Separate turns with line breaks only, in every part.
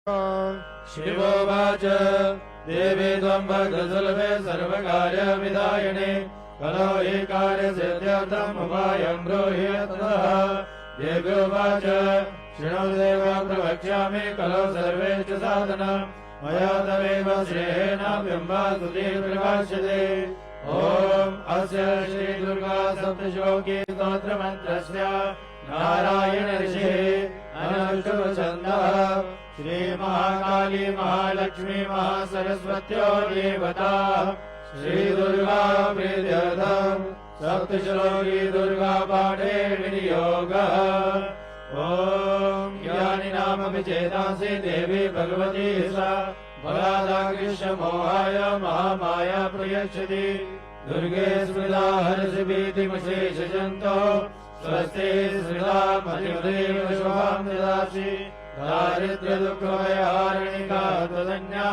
शिवोवाच देवी त्वं भद्रसुलभे सर्वकार्यविधायिने कलो हि कार्यसिद्ध्यर्थम् उपायं ब्रूहि ततः। देव्योवाच शृणोदेव प्रवक्ष्यामि कलो सर्वे च साधनम् मया तमेव श्रेयेण बिम्बा स्तुतिः प्रकाश्यते। ॐ अस्य श्रीदुर्गा सप्तश्लोकी स्तोत्रमन्त्रस्य नारायण ऋषिः अनुष्टुप्छन्दः श्री महाकाली महालक्ष्मी महासरस्वत्यो देवता श्री दुर्गा प्रीत्यर्थम् सप्तश्लोकी दुर्गा पाठे विनियोगः। ॐ ज्ञानिनामपि चेतांसि देवी भगवती सा बलादाकृष्य मोहाय महामाया प्रयच्छति। दुर्गे स्मृता हर्षि भीतिमशेषजन्तो स्वस्ति स्मृता मतिमदेव शुभां ददासि। दारिद्र्य दुःखभयहारिणिका त्वदन्या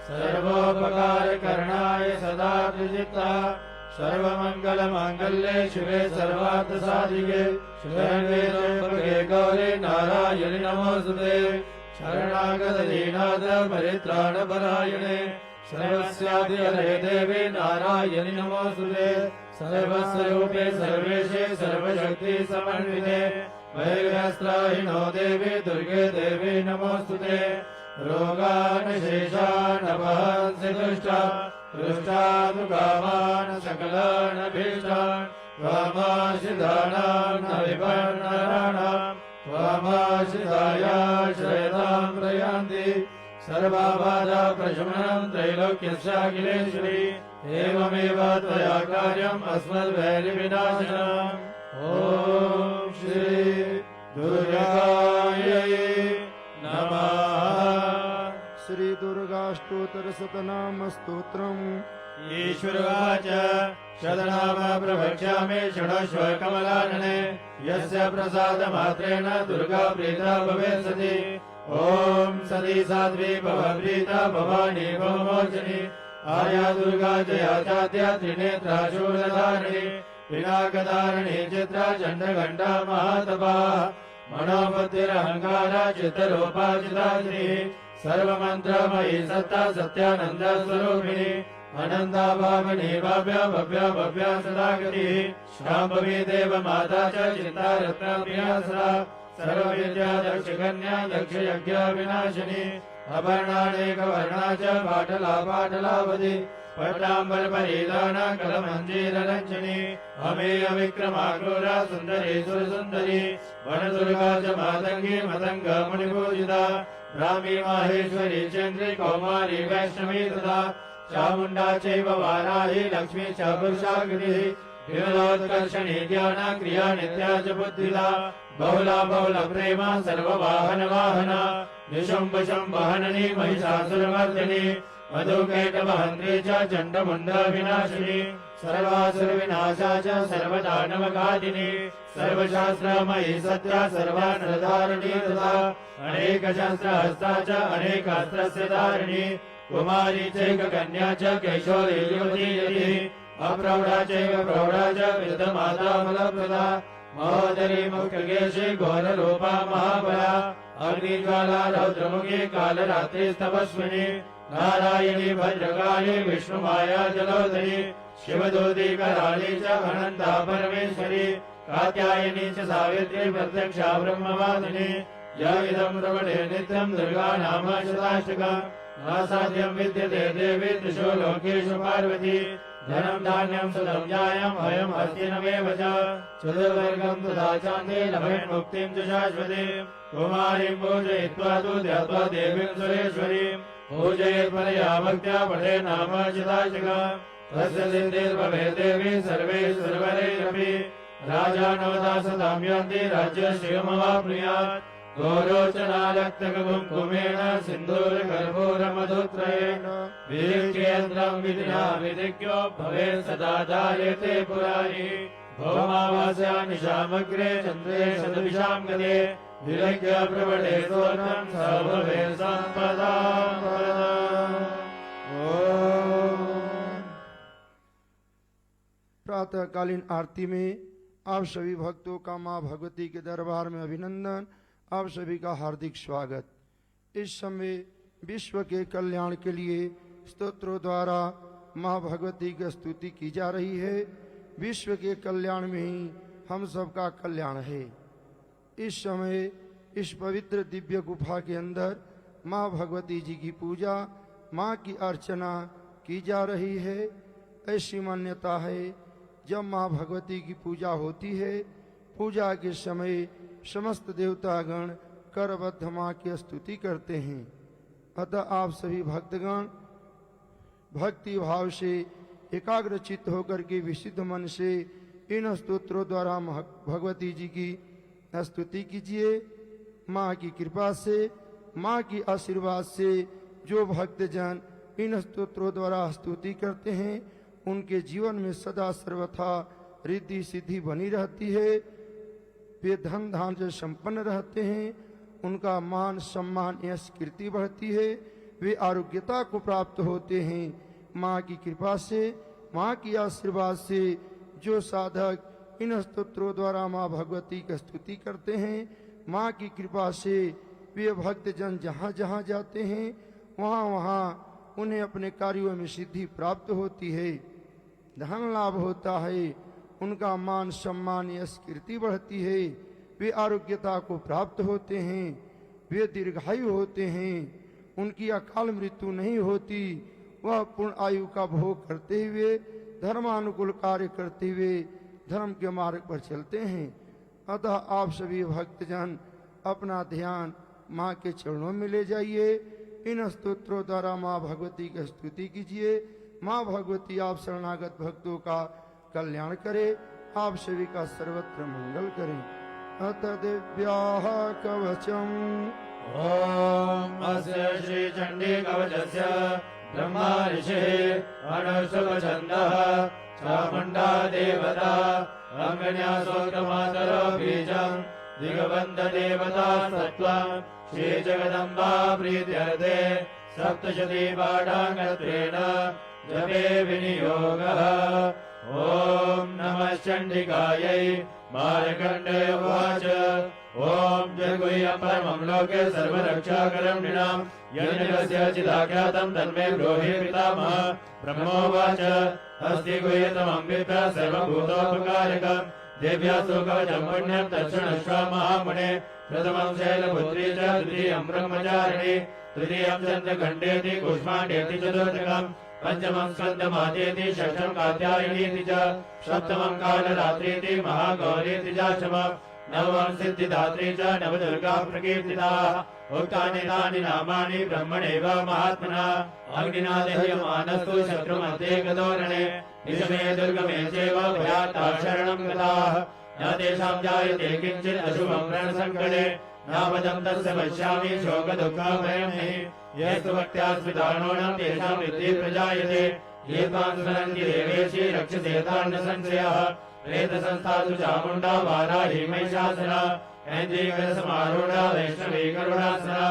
सर्वोपकारकरणाय सदा प्रचित्ता। सर्वमङ्गलमाङ्गल्ये शिवे सर्वार्थसाधिके शरण्ये त्र्यम्बके गौरी नारायणि नमोऽस्तुते। शरणागत दीनाथ परित्राणपरायणे सर्वस्याधिहरे देवी नारायणि नमोऽस्तुते। सर्वस्वरूपे सर्वेशे सर्वशक्ति समन्विते वैर्यस्त्राहिनो देवी दुर्गे देवी नमोऽस्तुते। रोगान् अपहंसि दुष्टा दुष्टानुकामान् सकलानभीष्टान् त्वामाश्रितानां न विपन्नराणाम् त्वामाश्रितायाश्रयतां प्रयान्ति। सर्वबाधा प्रशमनं त्रैलोक्यस्याखिलेश्वरी एवमेव त्वया कार्यम् अस्मद्वैरिविनाशनम्। ॐ श्री दुर्गायै नमः।
श्री दुर्गाष्टोत्तर शतनाम स्तोत्रम्।
ईश्वरवाच शतनाम प्रवक्ष्यामि षडश्व कमलानने यस्य प्रसादमात्रेण दुर्गा प्रीता भवेत् सति। ॐ सती साध्वी भवप्रीता भवानी भवमोचनी आर्या दुर्गा जया चाद्या त्रिनेत्रा शूलधारिणी पिनाकधारिणी चित्रा चण्डघण्टा महातपा मनोबुद्धिरहङ्कारा चित्तरूपा चिदाग्निः सर्वमन्त्रमयी सत्ता सत्यानन्द स्वरूपिणी अनन्ता भावनी भव्या भव्या भव्या सदागतिः शाम्भवी देव माता च चिन्ता रत्नप्रिया सदा सर्वविद्या दक्षकन्या दक्षयज्ञ विनाशिनी अपर्णानेकवर्णा च पाटला पाटलावती पट्टाम्बर परिधाना कलमञ्जीर रञ्जनी अमेय विक्रमाक्रूरा सुन्दरी सुरसुन्दरी वनदुर्गा च मातङ्गी मतङ्ग मुनिपूजिता ब्राह्मी माहेश्वरी चन्द्री कौमारी वैष्णवी तथा चामुण्डा चैव वाराही लक्ष्मी च पुरुषाकृतिः विमलोत्कर्षणी ज्ञाना क्रिया नित्या च बुद्धिदा बहुला बहुल प्रेमा सर्ववाहन वाहना निशुम्भ शम्भहननी महिषासुरमर्दिनी मधुकैटवहन्त्री च चण्डमुण्ड विनाशिनी सर्वासुरविनाशा च सर्वदानवघातिनी सर्वशास्त्रमयी सत्या सर्वानरधारिणी तथा अनेकशस्त्रहस्ता च अनेकास्त्रस्य धारिणी कुमारी चैककन्या च कैशोरी युवती यतिः अप्रौढा चैव प्रौढा च वृद्धमाता बलप्रदा महोदरी मुख्यकेशी घोररूपा महाबला अग्निज्वाला रौद्रमुखी कालरात्रिस्तपस्विनी नारायणी भद्रकाली विष्णुमाया जलोदरी शिवदूती कराली च अनन्ता परमेश्वरी कात्यायनी च सावित्री प्रत्यक्षा ब्रह्मवादिनी य इदं प्रवटे नित्यं दुर्गा नाम शताष्टकम् नासाध्यं विद्यते देवी त्रिषु लोकेषु पार्वती धनं धान्यं सुदं जायं अयं हस्तिनमेव च चतुर्वर्गं तथा चान्ते लभेन् मुक्तिं च शाश्वतीं कुमारीं पूजयित्वा तु ध्यात्वा देवीं सुरेश्वरीं पूजयेत्परया भक्त्या पठे नाम शताष्टकम् तस्य सिद्धिर्भवेत् देवी सर्वैर्वरैरपि राजानवदासतां यान्ति राज्यश्रियमवाप्नुयात् गोरोचनालक्तकुङ्कुमेन सिन्दूरकर्पूरमधुत्रयेण विधिकेन्द्रं विधिना विधिज्ञो भवेत् सदा जायते पुराणि भौमावास्या निशामग्रे चन्द्रे शतभिषां गते विलज्ञ प्रवटे तोरणं स भवेत् सम्पदाम्।
प्रातःकालीन आरती में आप सभी भक्तों का मां भगवती के दरबार में अभिनंदन। आप सभी का हार्दिक स्वागत। इस समय विश्व के कल्याण के लिए स्तोत्रों द्वारा माँ भगवती की स्तुति की जा रही है। विश्व के कल्याण में ही हम सबका कल्याण है। इस समय इस पवित्र दिव्य गुफा के अंदर माँ भगवती जी की पूजा, माँ की अर्चना की जा रही है। ऐसी मान्यता है जब माँ भगवती की पूजा होती है, पूजा के समय समस्त देवतागण करबद्ध माँ की स्तुति करते हैं। अतः आप सभी भक्तगण भक्ति भाव से एकाग्र चित्त होकर के विशुद्ध मन से इन स्तोत्रों द्वारा भगवती जी की स्तुति कीजिए। माँ की कृपा से, माँ की आशीर्वाद से जो भक्तजन इन स्तोत्रों द्वारा स्तुति करते हैं उनके जीवन में सदा सर्वथा रिद्धि सिद्धि बनी रहती है। वे धन धान से संपन्न रहते हैं, उनका मान सम्मान यश कीर्ति बढ़ती है, वे आरोग्यता को प्राप्त होते हैं। माँ की कृपा से, माँ की आशीर्वाद से जो साधक इन स्तोत्रों द्वारा माँ भगवती की स्तुति करते हैं, माँ की कृपा से वे भक्तजन जहाँ जहाँ जाते हैं वहाँ वहाँ उन्हें अपने कार्यों में सिद्धि प्राप्त होती है, धन लाभ होता है, उनका मान सम्मान यश कीर्ति बढ़ती है, वे आरोग्यता को प्राप्त होते हैं, वे दीर्घायु होते हैं, उनकी अकाल मृत्यु नहीं होती, वह पूर्ण आयु का भोग करते हुए धर्मानुकूल कार्य करते हुए धर्म के मार्ग पर चलते हैं। अतः आप सभी भक्तजन अपना ध्यान माँ के चरणों में ले जाइए। इन स्तोत्रों द्वारा माँ भगवती की स्तुति कीजिए। माँ भगवती आप शरणागत भक्तों का कल्याण करे, आप सभी का सर्वत्र मंगल करें। अत दिव्याः कवचम्
ओम अस्य श्री चंडी कवचस्य ब्रह्मा ऋषिः अनुष्टुप्छन्दः चामुण्डा देवता अङ्गन्यासोक्तमातरो बीजम् दिगबन्ध देवता सत्त्वम् श्री जगदम्बा प्रीत्यर्थे सप्तशती पाठाङ्गत्वेन जपे विनियोगः। ओम नमः चण्डिकायै। मार्कण्डेय उवाच ओम जगुह्यं परमं लोके सर्वरक्षाकरं यज्ञस्य चिदाख्यातं तन्मे ब्रूहि पितामह। ब्रह्मोवाच अस्ति गुह्यतमं विप्र सर्वभूतोपकारकं देव्यास्तु कवचं पुण्यं तत्शृणुष्व महामुने। प्रथमं शैलपुत्री च द्वितीयं ब्रह्मचारिणी तृतीयं चन्द्रखण्डेति कुष्माण्डेति चतुर्थकम् पंचमं स्कन्दमातेति षष्ठं कात्यायनीति च सप्तमं कालरात्रीति महागौरीति चाष्टमं नवमं सिद्धिदात्री च नवदुर्गा प्रकीर्तिताः। उक्तानि तानि नामानि ब्रह्मणैव महात्मना अग्निना दह्यमानस्तु शत्रुमध्ये गतोरणे निजमे दुर्गमे चैव भयात्ताः शरणं गताः। न तेषां जायते किञ्चित् अशुभं रणसङ्कटे नापदं तस्य पश्यामि शोकदुःखभयं हि। येषु भक्त्या स्मृतानूनां तेषां वृद्धिः प्रजायते। ये त्वां स्मरन्ति देवेशि रक्षसे तान् संशयः। प्रेतसंस्थासु चामुण्डा वाराही महिषासुरा ऐन्द्रियगणसमारूढा वैष्णवी करुणासना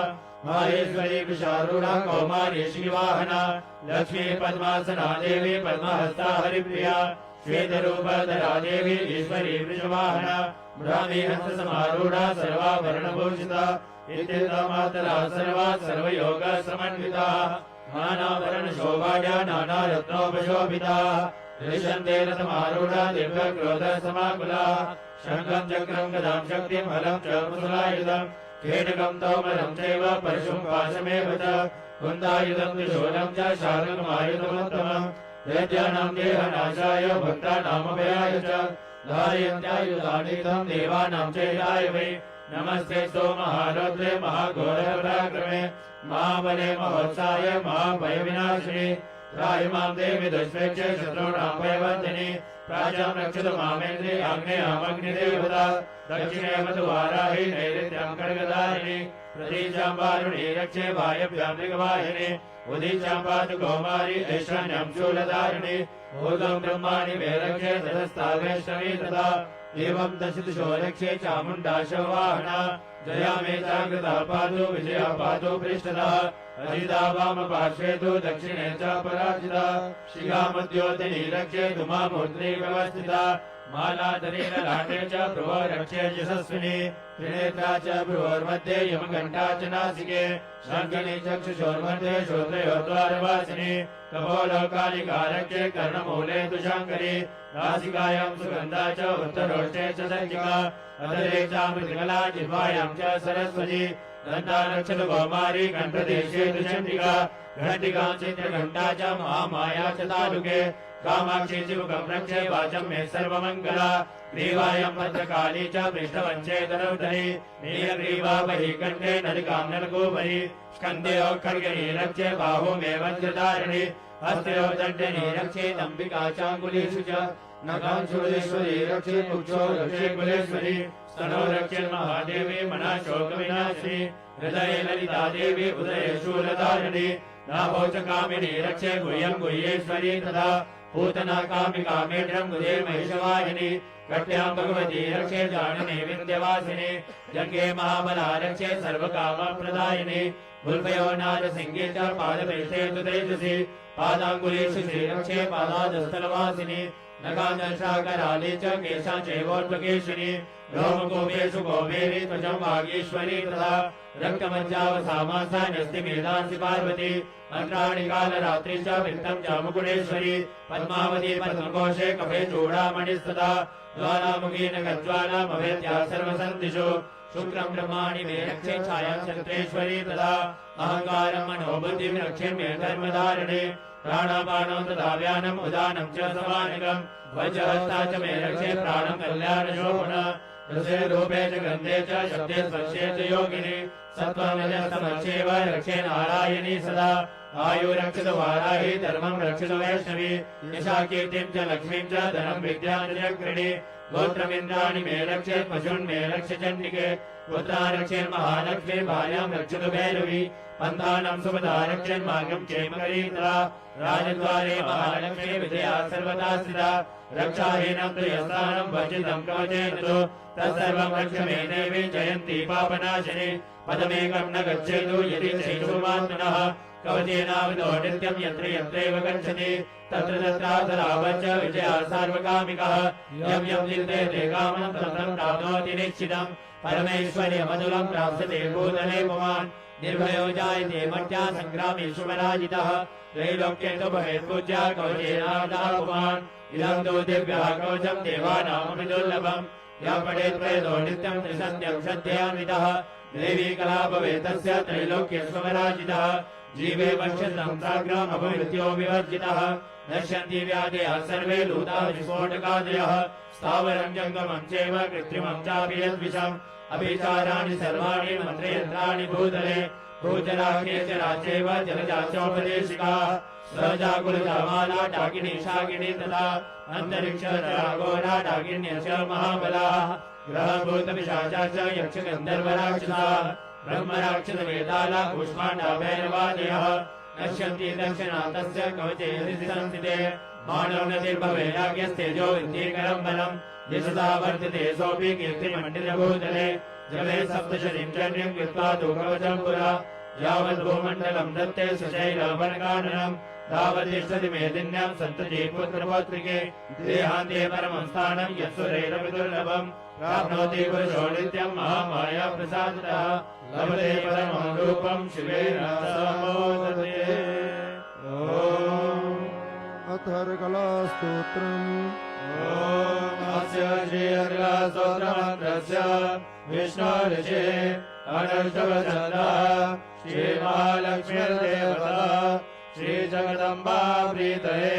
माहेश्वरी विशारूढा कौमारी श्रीवाहना लक्ष्मी पद्मासना देवी पद्महस्ता हरिप्रिया श्वेतरूपधरा देवी ईश्वरी वृषवाहना ब्राह्मी हंससमारूढा सर्वाभरणभूषिता इत्येतामातरा सर्वा सर्वयोगसमन्विताः नानाभरणशोभाढ्या नानारत्नोपशोभिताः दृश्यन्ते रथमारूढा दिव्यक्रोधसमाकुलाः शङ्खं चक्रं गदां शक्तिं हलं च मुसलायुधं खेटकं तोमरं चैव परशुं पाशमेव च कुन्दायुधं त्रिशूलं च शार्ङ्गमायुधमुत्तमम् दैत्यानां देहनाशाय भक्तानामभयाय च धारयन्त्यायुधानिधं देवानां चैलाय वै नमस्ते सो महारौद्रे महाघोरपराक्रमे महाबले महोत्साय महाभयविनाशिनि त्राहि देवी दुष्प्रेक्षे शत्रूणां भयवर्धिनि प्राचां रक्षतु मामेन्द्रि आग्नेयामग्निदेवता दक्षिणे वतु वाराहि नैऋत्यं खड्गधारिणि प्रतीचां वारुणि रक्षे वायव्यां मृगवाहिनि उदीचां पातु कौमारी ऐशान्यां शूलधारिणि ऊर्ध्वं ब्रह्माणि मे रक्षे ततस्था वैष्णवी तथा एवं दशदिशो रक्षे चामुण्डा शववाहना जया मे जागृता पातु विजया पातु पृष्ठतः अजिता वामपार्श्वे तु दक्षिणे च पराजिता शिखा मध्योतिनि रक्षेतु मामूर्ध्नि व्यवस्थिता मालाधरे ललाटे च भ्रुवोरक्षे यशस्विनी त्रिनेत्रा च भ्रुवोर्मध्ये यमघण्टा च नासिके शङ्खिनी चक्षुषोर्मध्ये श्रोत्रयोर्द्वारवासिनी कपोलोकालिकारक्षे कर्णमूले दुशाङ्करी नासिकायां सुगन्धा च उत्तरोष्टे च सज्जिका अधरे चामृतिकला जिह्वायां च सरस्वती दन्तानक्षत कौमारी कण्ठदेशे दुचण्डिका घण्टिकां चित्रघण्टा च महामाया च तालुके कामाक्षी चिमुखं रक्षे वाचं मे सर्वमङ्गला ग्रीवायां भद्रकाली च पृष्ठवञ्चे धनुर्धरी नीलग्रीवा बहिकण्ठे नलिकां नलगोपरि स्कन्धयो खड्गनी रक्षे बाहु मे वज्रधारिणी हस्तयो दण्डनी रक्षे दम्बिका चाङ्गुलीषु च नखांशुलेश्वरी रक्षे कुक्षो रक्षे कुलेश्वरी स्तनो रक्षे महादेवी मनाशोकविनाशिनी हृदये ललिता देवी उदये शूलधारिणी नाभो च कामिनी रक्षे गुह्यं गुह्येश्वरी तथा पूतना कामिका मेढ्रं गुदे महिषवाहिनी कट्यां भगवती रक्षे जाननी विन्ध्यवासिनी जङ्गे महाबला रक्षे सर्वकामप्रदायिनी गुल्फयो नारसिंहे च पादपीठे तु तेजसी पादाङ्गुलीषु श्रीरक्षे पादादस्थलवासिनी नखांशाकराली च केशाञ्चैवोर्ध्वकेशिनी रोमगोपेषु गोमेरी त्वचं वागीश्वरी तथा रक्तमज्जावसामासा न्यस्तिमेधांसि पार्वती मन्त्राणि कालरात्रि च वित्तं च मुकुटेश्वरी पद्मावती पद्मकोशे कफे चूडामणिस्तथा ज्वालामुखी नगज्वालामभेद्या सर्वसन्दिषु शुक्रं ब्रह्माणि मे रक्षे छायां चक्रेश्वरी तथा अहङ्कारं मनोबुद्धिं रक्षे मे धर्मधारिणे प्राणापानं तथा व्यानम् उदानं च समानिकं वज्रहस्ता च मे रक्षे प्राणं कल्याणशोभन रसे रूपे च गन्धे च शब्दे स्पर्शे च योगिनी सत्त्वमजस्तमक्षेव रक्षे नारायणी सदा आयुरक्षित वाराही धर्मं रक्षित वैष्णवी यशा कीर्तिं च लक्ष्मीं च धनं विद्यां च कृणि गोत्रमिन्द्राणि मे रक्षे पशून् मे रक्ष चण्डिके पुत्रान् रक्षेन् महालक्ष्मी भार्यां रक्षतु भैरवी पन्थानं सुपदा रक्षेन् मार्गं क्षेमकरी तदा राजद्वारे महालक्ष्मी विजया सर्वदा स्थिता रक्षाहीनं तु यस्थानं वचितं कवचेन तु तत्सर्वं रक्ष मे देवी जयन्ती पापनाशिनी पदमेकं न गच्छेतु यदि चैतुमात्मनः कवचेनावृतो नित्यं यत्र यत्रैव गच्छति तत्र तत्राधरावच्च विजया सार्वकामिकः यं यं चिन्तयते कामं तत्र प्राप्नोति निश्चितं परमेश्वर्यमतुलं प्राप्स्यते भूतले पुमान् निर्भयो जायते मर्त्या सङ्ग्रामेषु पराजितः त्रैलोक्ये तु भवेत् पूज्या कवचेनावृतः पुमान् इदं तु दिव्यः कवचं देवानामपि दुर्लभम् यः पठेत् प्रयतो नित्यं त्रिसन्ध्यं श्रद्धयान्वितः देवी कला भवेत् तस्य त्रैलोक्येषु पराजितः जीवे पश्यन्तं साग्रामभूमृत्यो विवर्जितः नश्यन्ति व्याधयः सर्वे लूताः विस्फोटकादयः स्थावरं जङ्गमं चैव कृत्रिमं चापि यद्विषम् अभिचाराणि सर्वाणि मन्त्रयन्त्राणि भूतले भूचराग्ने चैव जलजा चोपदेशिकाः सहजा कुलजा माला डाकिनी शाकिनी तथा अन्तरिक्षरागोरा डाकिन्यश्च महाबलाः ग्रहभूतपिशाचा च यक्षगन्धर्वराक्षसाः ब्रह्मराक्षसवेताला कूष्माण्डा भैरवादयः नश्यन्ति दक्षिणातस्य कवचे हृदि संस्थिते मानवनतिर्भवेयाज्ञस्तेजो विद्येकरं बलम् दिशता वर्तते सोऽपि कीर्तिमण्डितभूतले जले सप्तशतीं चर्यं कृत्वा तु कवचं पुरा यावद्भूमण्डलं दत्ते सुशैलवनकाननम् तावतिष्ठति मेदिन्यां सन्तति पुत्रपौत्रिके देहान्ते परमं स्थानं यत्सुरैरपि दुर्लभम् प्राप्नोति पुरुषो नित्यं महामाया प्रसादतः लभते परमं रूपं शिवेन समोदते।
अथर्गलास्तोत्रम्
अस्य श्रीहर्गलास्तोत्रमन्त्रस्य विष्णोर्षे अनुष्टवचनः श्रीमहालक्ष्मीर्देवता श्रीजगदम्बा प्रीतये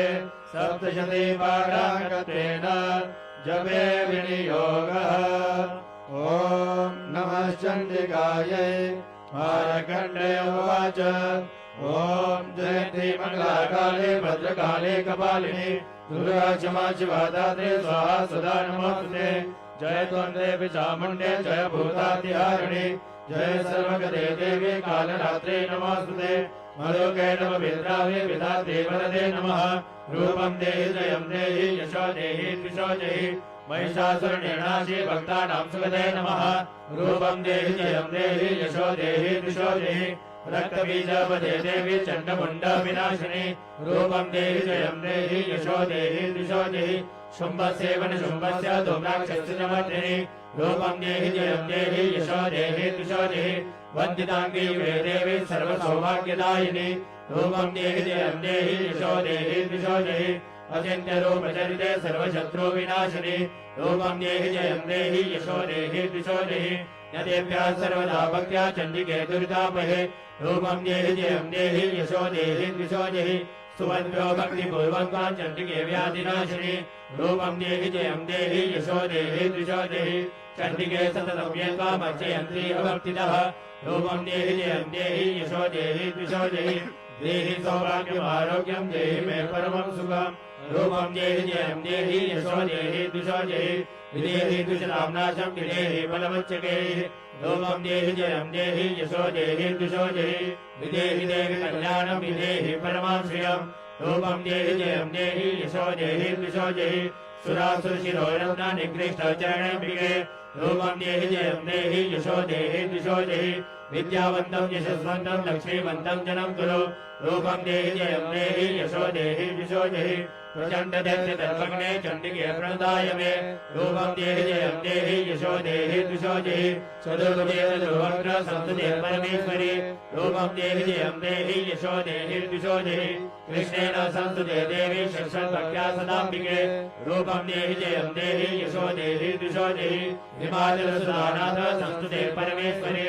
सप्तशती पाठाङ्कत्वेन जपे विनियोगः। ॐ नमः चण्डिकायै मार्कण्डेय उवाच ॐ जयन्ती मङ्गलाकाले भद्रकाले कपालिनी दुर्गा क्षमा शिवा दात्रे स्वाहा सदा नमोस्तुते। जय त्वं देवी चामुण्डे जय भूतातिहारिणि जय सर्वगते देवी कालरात्रे नमोस्तुते। मधुके नम विद्रावे विधाते वरदे नमः। रूपं देहि जयं देहि यशो देहि द्विषो देहि महिषासुरनिर्णाशि भक्तानां सुगते नमः। रूपं देहि जयं देहि यशो देहि द्विषो देहि रक्तबीजवदे देवी चण्डमुण्ड विनाशिनी रूपं देहि जयं देहि यशो देहि दिशो देहि शुम्भसेवन शुम्भस्य धूम्राक्षस्य नमर्दिनि रूपं देहि जयं देहि यशो देहि दिशो देहि वन्दिताङ्गी वे देवी सर्वसौभाग्यदायिनी रूपं देहि जयं देहि यशो देहि दिशो देहि अचिन्त्य रूपचरिते सर्वशत्रु विनाशिनी रूपं देहि जयं देहि यशो देहि दिशो देहि यदेभ्यः सर्वदा भक्त्या चण्डिके दुरितापहे रूपं देहि जयं देहि यशो देहि दिशो देहि सुभद्रो भक्तिपूर्वकां चण्डिके व्याधिनाशिनी रूपं देहि जयं देहि यशो देहि दिशो देहि चण्डिके सततं यत्त्वामर्चयन्ति अभक्तितः रूपं देहि जयं देहि यशो देहि दिशो देहि देहि सौभाग्यमारोग्यं देहि मे परमं सुखम् रूपं देहि जयं देहि यशो देहि दिशो देहि विदेहि दुष्टाम्नाशं विदेहि बलवच्चकेः रूपं देहि जयं देहि यशो देहि दिशो देहि विदेहि देहि कल्याणं विदेहि परमां श्रियम् रूपं देहि जयं देहि यशो देहि दिशो देहि सुरासुरशिरोरत्न निगृष्टचरणम्बिके रूपं देहि जयं देहि यशो देहि दिशो देहि विद्यावन्तं यशस्वन्तं लक्ष्मीवन्तं जनं कुरु रूपं देहि जयं देहि यशो देहि दिशो देहि प्रचण्ड दैत्य तर्पणे चण्डिके प्रणदाय मे रूपं देहि जयं देहि यशो देहि दिशो देहि चतुर्भुजे ध्रुवग्र संस्तुते परमेश्वरी रूपं देहि जयं देहि यशो देहि दिशो देहि कृष्णेन संस्तुते देवी षट्भक्त्या सदाम्बिके रूपं देहि जयं देहि यशो देहि दिशो देहि हिमाचलसुधानाथ संस्तुते परमेश्वरी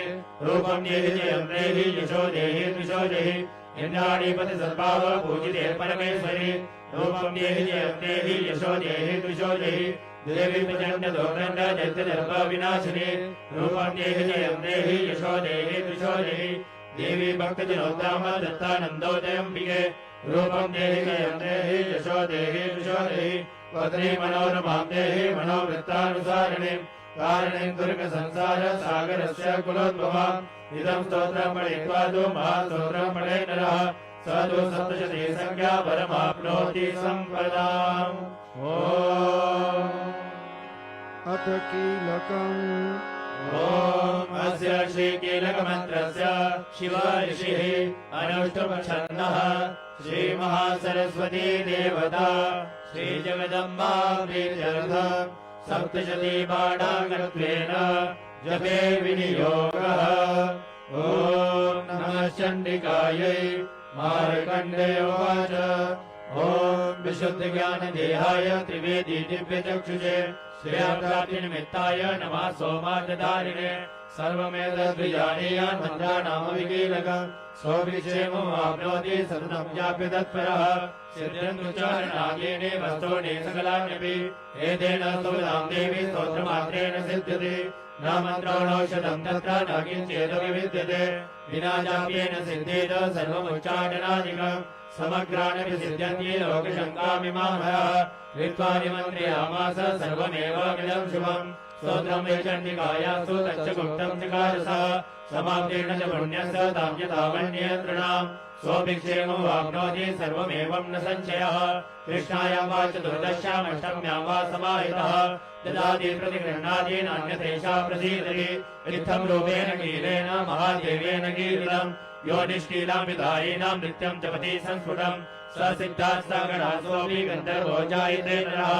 रूपं देहि जयं देहि यशो देहि दिशो देहि इंद्राणीपति सद्भाव पूजिते परमेश्वरी रूपं देहि जयं देहि यशो देहि दिशो देहि देवी प्रचण्ड दोदण्ड दैत्यदर्भ विनाशिनी रूपं देहि जयं देहि यशो देहि दिशो देहि देवी भक्तजनोत्तम दत्तानन्दोदयम्बिके रूपं देहि जयं देहि यशो देहि दिशो देहि पत्नी मनोरमां देहि मनोवृत्तानुसारिणीं कारणीं दुर्ग संसार सागरस्य कुलोद्भवाम् इदं स्तोत्रं पठित्वा तु महास्तोत्रं पठे नरः स तु सप्तशती संज्ञा परमाप्नोति सम्पदाम् ॐ
अथ कीलकम्
ॐ अस्य श्रीकीलकमन्त्रस्य शिव ऋषिः अनुष्टुप्छन्दः श्रीमहासरस्वती देवता श्रीजगदम्बा प्रीत्यर्थम् सप्तशती बाणाङ्गत्वेन जपे विनियोगः ॐ नमः चण्डिकायै मार्कण्डेय उवाच ॐ विशुद्धज्ञानदेहाय त्रिवेदी दिव्यचक्षुषे श्रेयप्राप्तिनिमित्ताय नमः सोमार्गधारिणे सर्वमेतद्विजानीयान् मन्त्राणामविकीलकम् सोऽभिक्षेममाप्नोति सततं व्याप्य तत्परः सिद्ध्यन्नुच्चारणागेने वस्तूनि सकलान्यपि एतेन स्तुतां देवी स्तोत्रमात्रेण सिद्ध्यति न मन्त्रो नौषधं तत्र न किञ्चेदपि विद्यते विना जाप्येन सिद्धेत सर्वमुच्चाटनादिकम् समग्राणपि सिद्ध्यन्ति लोकशङ्कामिमामहः कृत्वा निमन्त्रयामास सर्वमेवामिदं शुभम् स्तोत्रं मे चण्डिकायास्तु तच्च गुप्तं चकारसः समाप्तेन च पुण्यस्य ताम्यतावन्नियन्त्रणाम् स्वभिक्षेमवाप्नोति सर्वमेवं न संशयः कृष्णायां वा चतुर्दश्यामष्टम्यां वा समाहितः ददाति प्रतिगृह्णाति नान्यथेषा प्रसीदति इत्थं रूपेण कीलेन महादेवेन कीलितम् यो निष्कीलां विधायिनां नित्यं जपति संस्फुटम् स सिद्धात् सागरासोऽपि गन्धर्वो जायते नरः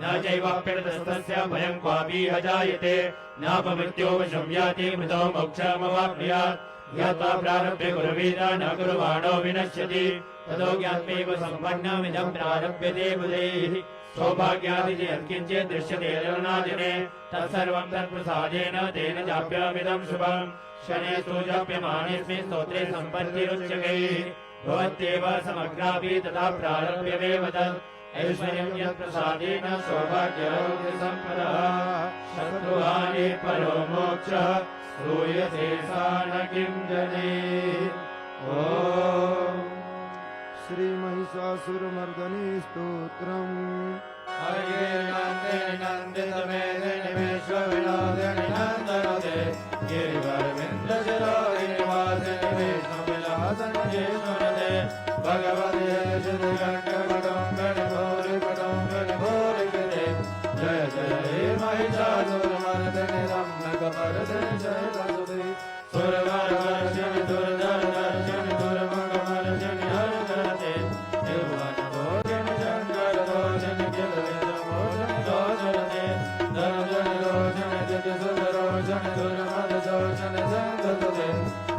न चैवाप्यर्थस्तस्य भयं क्वापि अजायते नापमृत्यो वशं याति मृतो मोक्षमवाप्नुयात् ज्ञात्वा प्रारभ्य कुर्वीर न कुर्वाणो विनश्यति ततो ज्ञात्वैव सम्पन्नमिदं प्रारभ्यते बुधैः सौभाग्यादिजयत्किञ्चित् दृश्यते रवणादिने तत्सर्वं तत्प्रसादेन तेन जाप्यमिदं शुभम् शनेषु जाप्यमानेऽस्मिन् स्तोत्रे सम्पत्तिरुच्यकैः भवत्येव समग्रापि तथा प्रारभ्यमेव तत् ऐश्वर्यं यत्प्रसादेन सौभाग्यसम्पदः शत्रुहानि परो मोक्षः श्रूयते सा न किं जनेत् ॐ
श्री महिषासुरमर्दनी स्तोत्रम्
हरे नन्दिनि नन्दितमेदिनि विश्वविनोदिनि नन्दनुते गिरिवरविन्दशिरोदिनि वासिनि विष्णुविलासनि सुनते भगवते श्रीकण्ठकटुम्बिनि भूरिकटुम्बिनि भूरिकृते जय जय हे महिषासुरमर्दिनि रम्यकमर्दिनि जय सुरवरवर्षिणि दुर्धरधर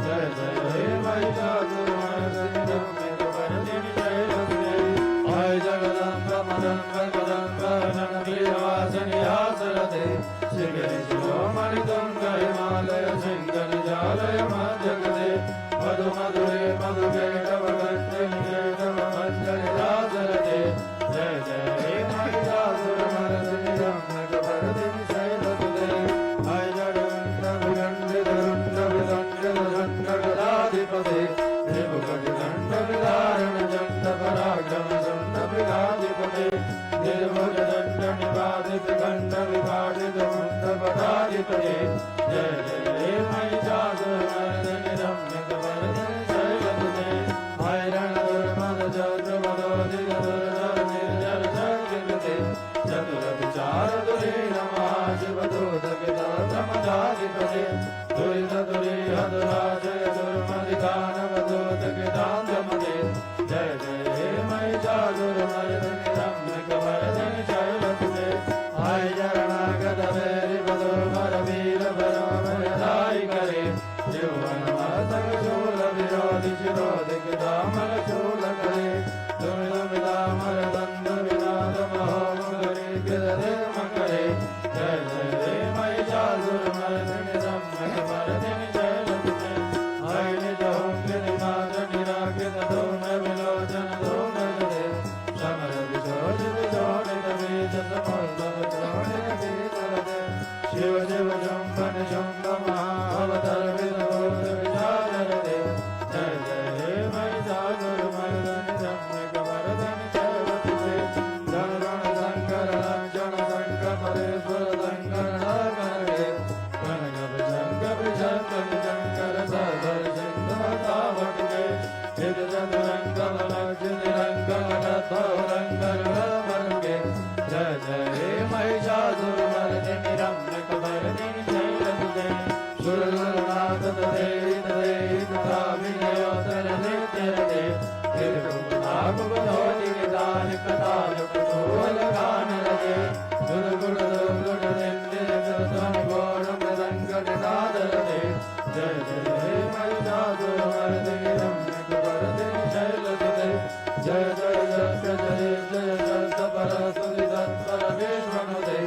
जय जय हे महिषासुरमर्दिनि रम्य कपर्दिनि शैलसुते जय जगदम्ब मदम्ब कदम्ब नन्दप्रियवासिनि आसरते शिखरि शिरोमणि तुंग हिमालय शृङ्गनि जालय मध्यगते मधु मधुरे मधुकेटव गञ्जनि केटव मञ्जनि रासरते जय जय हे महिषासुरमर्दिनि रम्य कपर्दिनि शैलसुते जय जगदम्ब विगण्डितरुण्ड विदण्डित गदाधिपते त्रिभुवनदण्ड विदारण जण्ड पराक्रम शून्य मृगाधिपते निर्भुज दण्ड निपातित खण्ड विपाटित मुण्ड पदाधिपते जय जय हे महिषासुरमर्दिनि रम्य कपर्दिनि शैलसुते जय रणदुर्मद चक्रमदोदित दुर्धर निर्जर शक्तिकृते चतुर विचार धुरीण महाशिवदूतकिताधमदाधिपते दुरित दुरीहदुराशय दुर्मदिदानवदूतकितान्धमते जय जय हे महिषासुरमर्दिनि रम्य कपर्दिनि शैलसुते जय शरणागत वैरि वधूवर वीर भरमभयदायि करे जीवनमस्तक शूल विरोधि शिरोधिक दामल शूल करे दुमिदुमिदामर दंड विनाद महोमुगरी गिरधर्म करे जय जय हे महिषासुरमर्दिनि रम्य कपर्दिनि शैलसुते जय निज होंगिनि मात निराकृत धूम विलोचन धूम जले समर विशोषित शोणित बीज समुद्भव द्रोणित बीजरते शिव शिव शुंभन शुंभ महाअवतार विदभूत विचारते जय जय हे महिषासुरमर्दिनि रम्य कपर्दिनि शैलसुते जन गण शंकर रक्षण शंकर परेश्वर शंकर नागरे कनक शंकर शंकर सदर सिंधवतावके हित चतुरंग बलक्षिति रंग रथोरंगर रमरके जय जय हे महिषासुरमर्दिनि रम्य कपर्दिनि शैलसुते सुरगुरुनाथ तदेहि तदेहि तथाभिनयोतर नित्यरते हिरकुपनाकुपधोति निदान कदाल कुतूहल गान रते गुरुगुण दुर्गुण निंदित ध्वनि घोर मृदंग निनाद रते जय जय हे महिषासुरमर्दिनि रम्य कपर्दिनि शैलसुते जय जय जय जय जय जय परस्तुति तत्पर विश्वनुते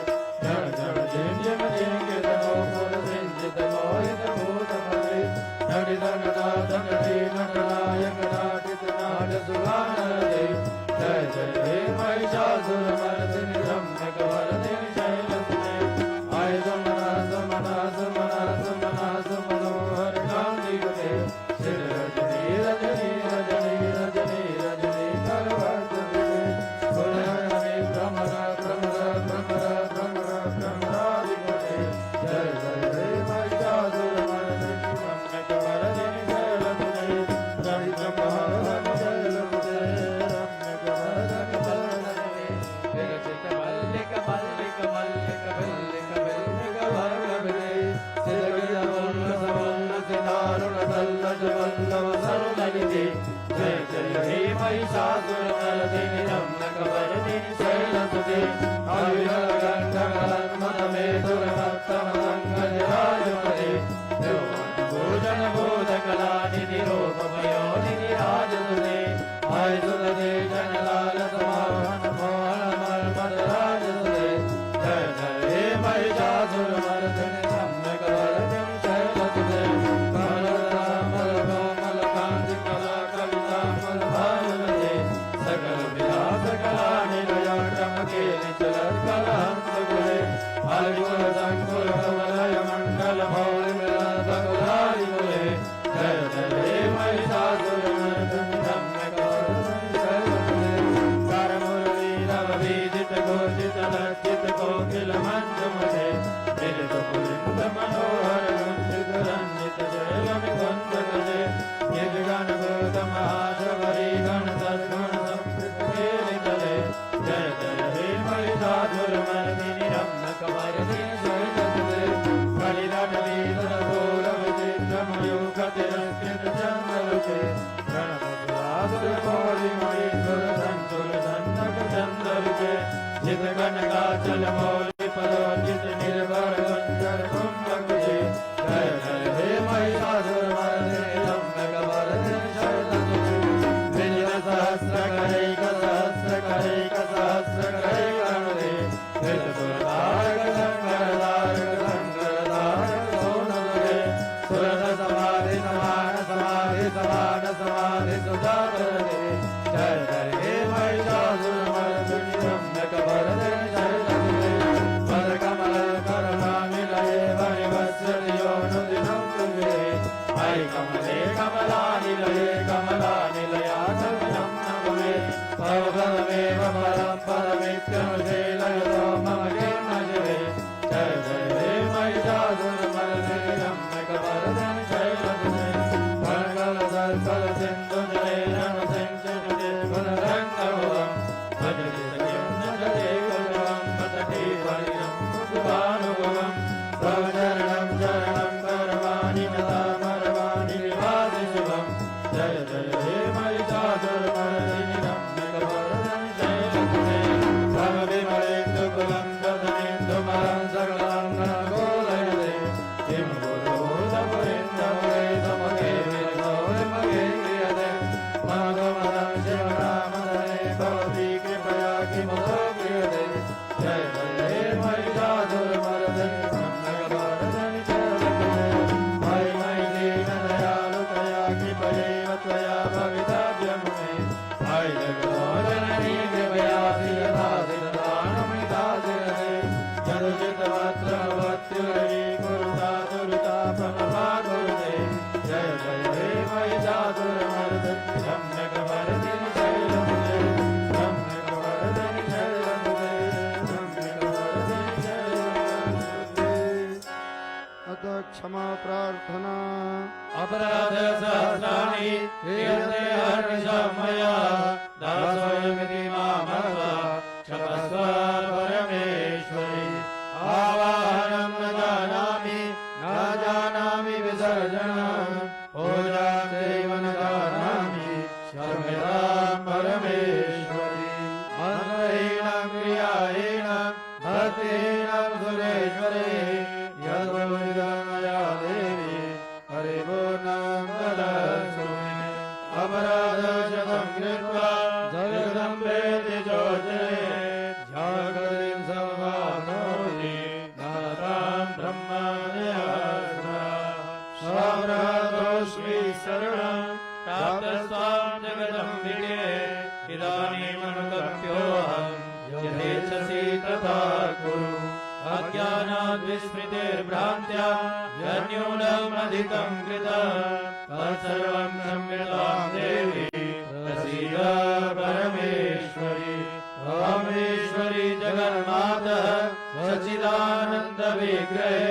जय जय जिंजम जिंगित मोपुर सिंजित मोहित भूतपते नटि नटनाथ नटि नटनायक नाटित नाट सुगानरते जय जय हे महिषासुरमर्दिनि रम्य कपर्दिनि शैलसुते आय समना समना समना समना समनोहर कांतियुते श्री रजनी रजनी रजनी रजनी रजनी करवर्तते गुणहरणे भ्रमर भ्रमर भ्रमर भ्रमर भ्रमराधिपते जय जय हे महिषासुरमर्दिनि रम्य कपर्दिनि शैलसुते रहित महावन शैलसुते रम्य कपर्दिनि शैलसुते विरचित मल्लिक मल्लिक मल्लिक मल्लिक मल्लिक भगवते सिरगिर वल्ल सवल्ल सिदारुण सल्लज वल्लभ सरुललिते जय जय हे महिषासुरमर्दिनि रम्य कपर्दिनि शैलसुते अविरल गंधर्व मदमेधुर मत्तम संगजराजपते भोजन बोधकलानिधि रूपमयोनिधि राजसुते आय सुदते जनलाल समाहन मोहन मर्मद राजसुते जय जय हे महिषासुरमर्दिनि रम्य कपर्दिनि शैलसुते कमलरामल कोमल कांति कला कवितामल भावते सकल विलास कला निलय टमके निचलत कलहंस गुले हरिकुल संकुल कमलय मंडल मौलि मिलन सकुलारि गुले जय जय हे महिषासुरमर्दिनि रम्य कपर्दिनि शैलसुते कर मुरली रव बीजित घोषित लज्जित कोकिल मंजुमते निरत पुलिंद मनोहर गुंजित रंजित शैल निकुंज गजे निज गण भूत महाशबरी गण सद्गुण संस्कृत केलितले जय जय हे महिषासुरमर्दिनि रम्य कपर्दिनि शैलसुते कलिदट लीधर भूर विचित्र मयूखतिरस्कृत चन्द्रलुके गणपतिरासुर मौलि मणीश्वर संकुल सन्नक चन्द्रलुके जित कनकाचल मौलि पदोचित निर्भर कुंजर कुंभ कुजे जय जय हे महिषासुरमर्दिनि आदिसुजातरते जय जय हे महिषासुरमर्दिनि रम्यकवरदे शैलसुते पदकमलकरणानिलये वरिवस्त्रयोनुदिनं तुभे अयि कमले कमलानिलये कमलानिलयाचरणं नमवे भवमेव परं परमित्यनुशीलयतो मम किन्नजिवे जय जय हे महिषासुरमर्दिनि रम्यकवरदे शैलसुते फलकलसल्फलसिन्धुजले रणसिंचनुते फलरङ्गमुदं भजते सखिन्नजले कुलुवं पतति परिणं कुसुमानुभवं तव चरणं शरणं करवाणि नतामरवाणि विभाति शिवं जय जय हे महिषासुरमर्दिनि रम्यकवरदं शैलसुते भवविमलेन्दुकुलं ददनेन्दुमलं सकलं गणगोलयते किं गुरुभूतपुरीन्दवे समगे विरसोर्मगे क्रियते मनोमदं शिवनामदने भवती कृपया किमुदो क्रियते जय जय हे महिषासुरमर्दिनि रम्यकवरदं शैलसुते मयि मयि दीनदयालुतया कृपयैव त्वया भवितव्यं मे मयि जगदोजननी कृपया श्रियदासि ददानमृतासिरते यदुचितवक्त्रवत्युरवी कुरुता दुरिता प्रणवा कुरुते जय जय हे महिषासुरमर्दिनि रम्यकवरदिनि शैलसुते रम्यकवरदिनि शैलसुते रम्यकवरदिनि शैलसुते
अतः क्षमा प्रार्थना
अपराध सहस्राणि क्रियन्ते हर्निशं मया दासोऽयमिति मामत्वा क्षमस्व परमेश्वरि आवाहनं न जानामि विसर्जनं पूजां चैव न जानामि क्षम्यतां परमेश्वरि मन्त्रहीनं क्रियाहीनं भक्तिहीनं सुरेश्वरे यद्वैदं मया देवी हरिपूर्णं ददर्शु मे अपराधशतं कृत्वा जगदम्बेति चोचरे जागरिं सर्वानोति नातां ब्रह्मणयास्मा स्वामराधोऽस्मि शरणं प्राप्तस्त्वां जगदम्बिके इदानीमनुकम्प्योऽहं यथेच्छसि तथा कुरु अज्ञानाद्विस्मृतिर्भ्रान्त्या यन्यूनमधिकं कृतं तत्सर्वं क्षम्यतां देवी प्रसीद परमेश्वरि रामेश्वरि जगन्मातः सच्चिदानन्दविग्रहे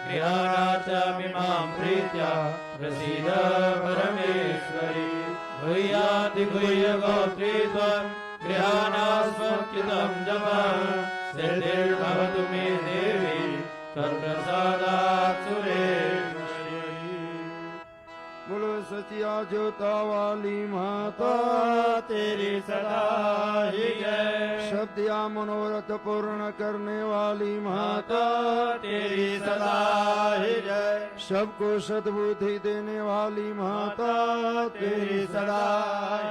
गृहाणाचामि मां प्रीत्या प्रसीद परमेश्वरि गुह्यातिगुह्यगोत्री त्वं गृहाणास्मत्कृतं जपः सिद्धिर्भवतु मे देवी तत्प्रसादात् सुरेश्वरी
बोलो सचिया जोता वाली माता
तेरी सदा ही जय
शब्द या मनोरथ पूर्ण करने वाली माता
तेरी सदा ही जय
सबको सद्बुद्धि देने वाली माता
तेरी सदा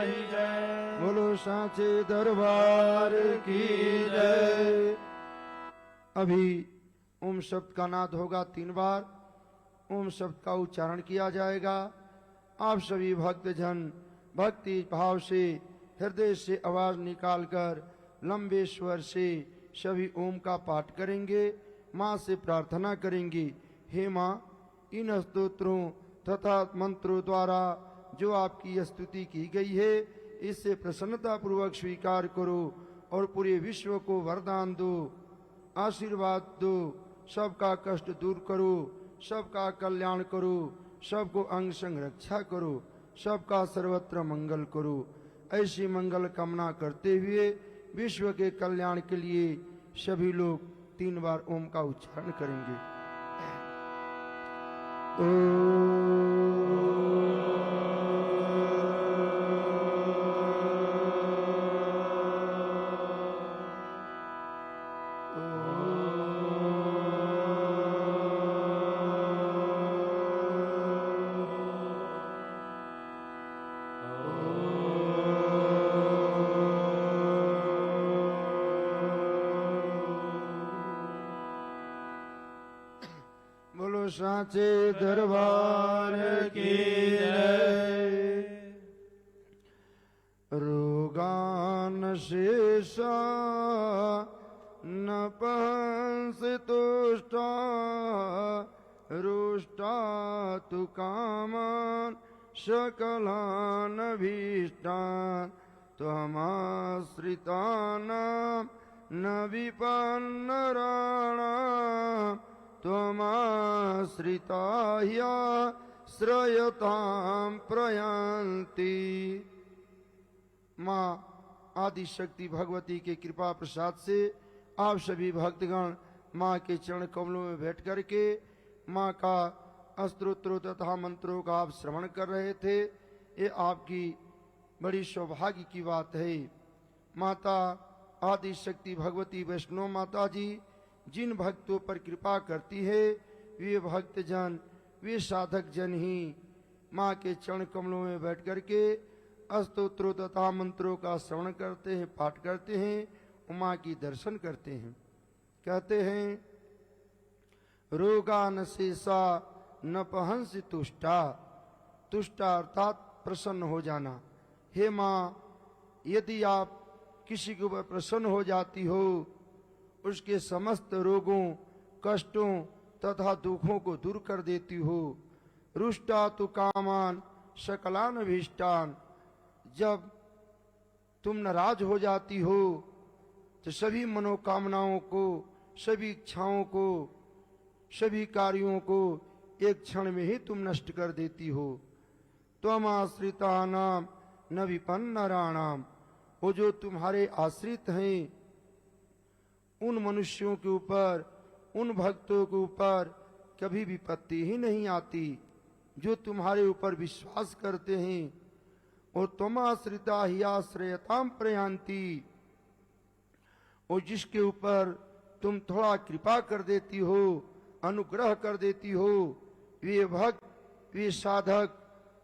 ही जय
बोलो सांचे दरबार की जय। अभी ओम शब्द का नाद होगा 3 बार। ओम शब्द का उच्चारण किया जाएगा। आप सभी भक्तजन भक्ति भाव से हृदय से आवाज निकालकर लंबे स्वर से सभी ओम का पाठ करेंगे। माँ से प्रार्थना करेंगे, हे माँ, इन स्तोत्रों तथा मंत्रों द्वारा जो आपकी स्तुति की गई है इससे प्रसन्नता पूर्वक स्वीकार करो और पूरे विश्व को वरदान दो, आशीर्वाद दो, सबका कष्ट दूर करो, सबका कल्याण करो, सबको अंग संग रक्षा करो, सबका सर्वत्र मंगल करो। ऐसी मंगल कामना करते हुए विश्व के कल्याण के लिए सभी लोग 3 बार ओम का उच्चारण करेंगे। बोलो सांचे दरबार की जय। शेषा न पंस तुष्टा रुष्टा तु कामान सकलान भीष्टान त्वमाश्रितानां न विपन्नराणां त्वमाश्रिता ह्याश्रयतां प्रयान्ति। माँ आदि शक्ति भगवती के कृपा प्रसाद से आप सभी भक्तगण माँ के चरण कमलों में बैठ करके माँ का स्तोत्रों तथा मंत्रों का आप श्रवण कर रहे थे। ये आपकी बड़ी सौभाग्य की बात है। माता आदि शक्ति भगवती वैष्णव माता जी जिन भक्तों पर कृपा करती है वे भक्तजन वे साधक जन ही माँ के चरण कमलों में बैठ करके स्तोत्रों तथा मंत्रों का श्रवण करते हैं, पाठ करते हैं, माँ की दर्शन करते हैं। कहते हैं रोगा न शेषा न पहंसी तुष्टा, तुष्टा अर्थात प्रसन्न हो जाना। हे माँ, यदि आप किसी के ऊपर प्रसन्न हो जाती हो, उसके समस्त रोगों कष्टों तथा दुखों को दूर कर देती हो। रुष्टा तु कामान सकलान भीष्टान, जब तुम नाराज हो जाती हो तो सभी मनोकामनाओं को, सभी इच्छाओं को, सभी कार्यों को एक क्षण में ही तुम नष्ट कर देती हो। त्वम आश्रितानां न विपन्नराणाम, वो जो तुम्हारे आश्रित हैं उन मनुष्यों के ऊपर, उन भक्तों के ऊपर कभी विपत्ति ही नहीं आती। जो तुम्हारे ऊपर विश्वास करते हैं और त्वम आश्रिता ही आश्रयताम प्रयान्ति, और जिसके ऊपर तुम थोड़ा कृपा कर देती हो, अनुग्रह कर देती हो, वे भक्त, वे साधक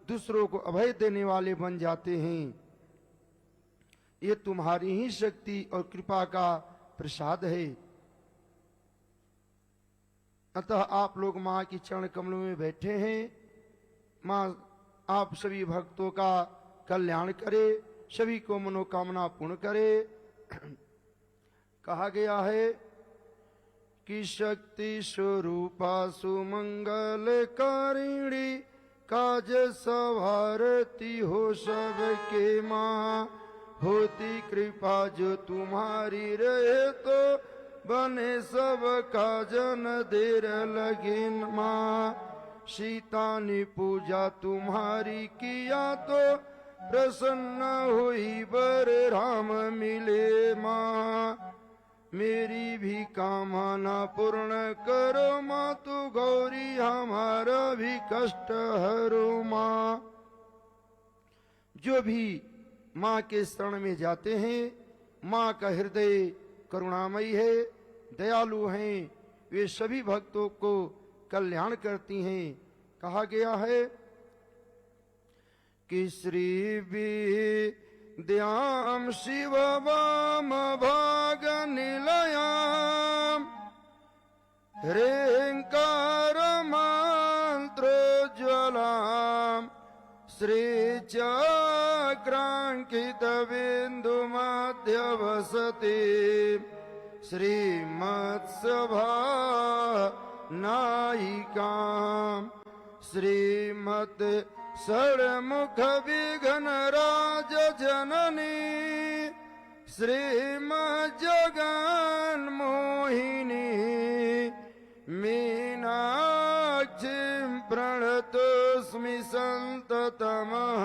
दूसरों को अभय देने वाले बन जाते हैं। ये तुम्हारी ही शक्ति और कृपा का प्रसाद है। अतः आप लोग माँ की चरण कमलों में बैठे हैं। माँ आप सभी भक्तों का कल्याण करे, सभी को मनोकामना पूर्ण करे। कहा गया है कि शक्ति स्वरूपा सुमंगलकारिणी, काज सवारती हो सबके माँ। होती कृपा जो तुम्हारी रहे तो बने सब काजन देर लगी माँ। सीता ने पूजा तुम्हारी किया तो प्रसन्न हुई बर राम मिले माँ। मेरी भी कामना पूर्ण करो माँ, तू गौरी हमारा भी कष्ट हरो माँ। जो भी माँ के शरण में जाते हैं, माँ का हृदय करुणामयी है, दयालु हैं, वे सभी भक्तों को कल्याण करती हैं। कहा गया है कि श्री विद्याम शिव वाम भाग निलयाम, ह्रींकार मंत्रोज्वलाम, श्री चक्रांकित बिंदु मध्य वसति, श्रीमत्सभा नायिकाम, श्रीमत षण्मुख विघ्न राज जननी, श्रीमज्जगन मोहिनी, मीनाक्षीं प्रणतोऽस्मि सन्ततमहं,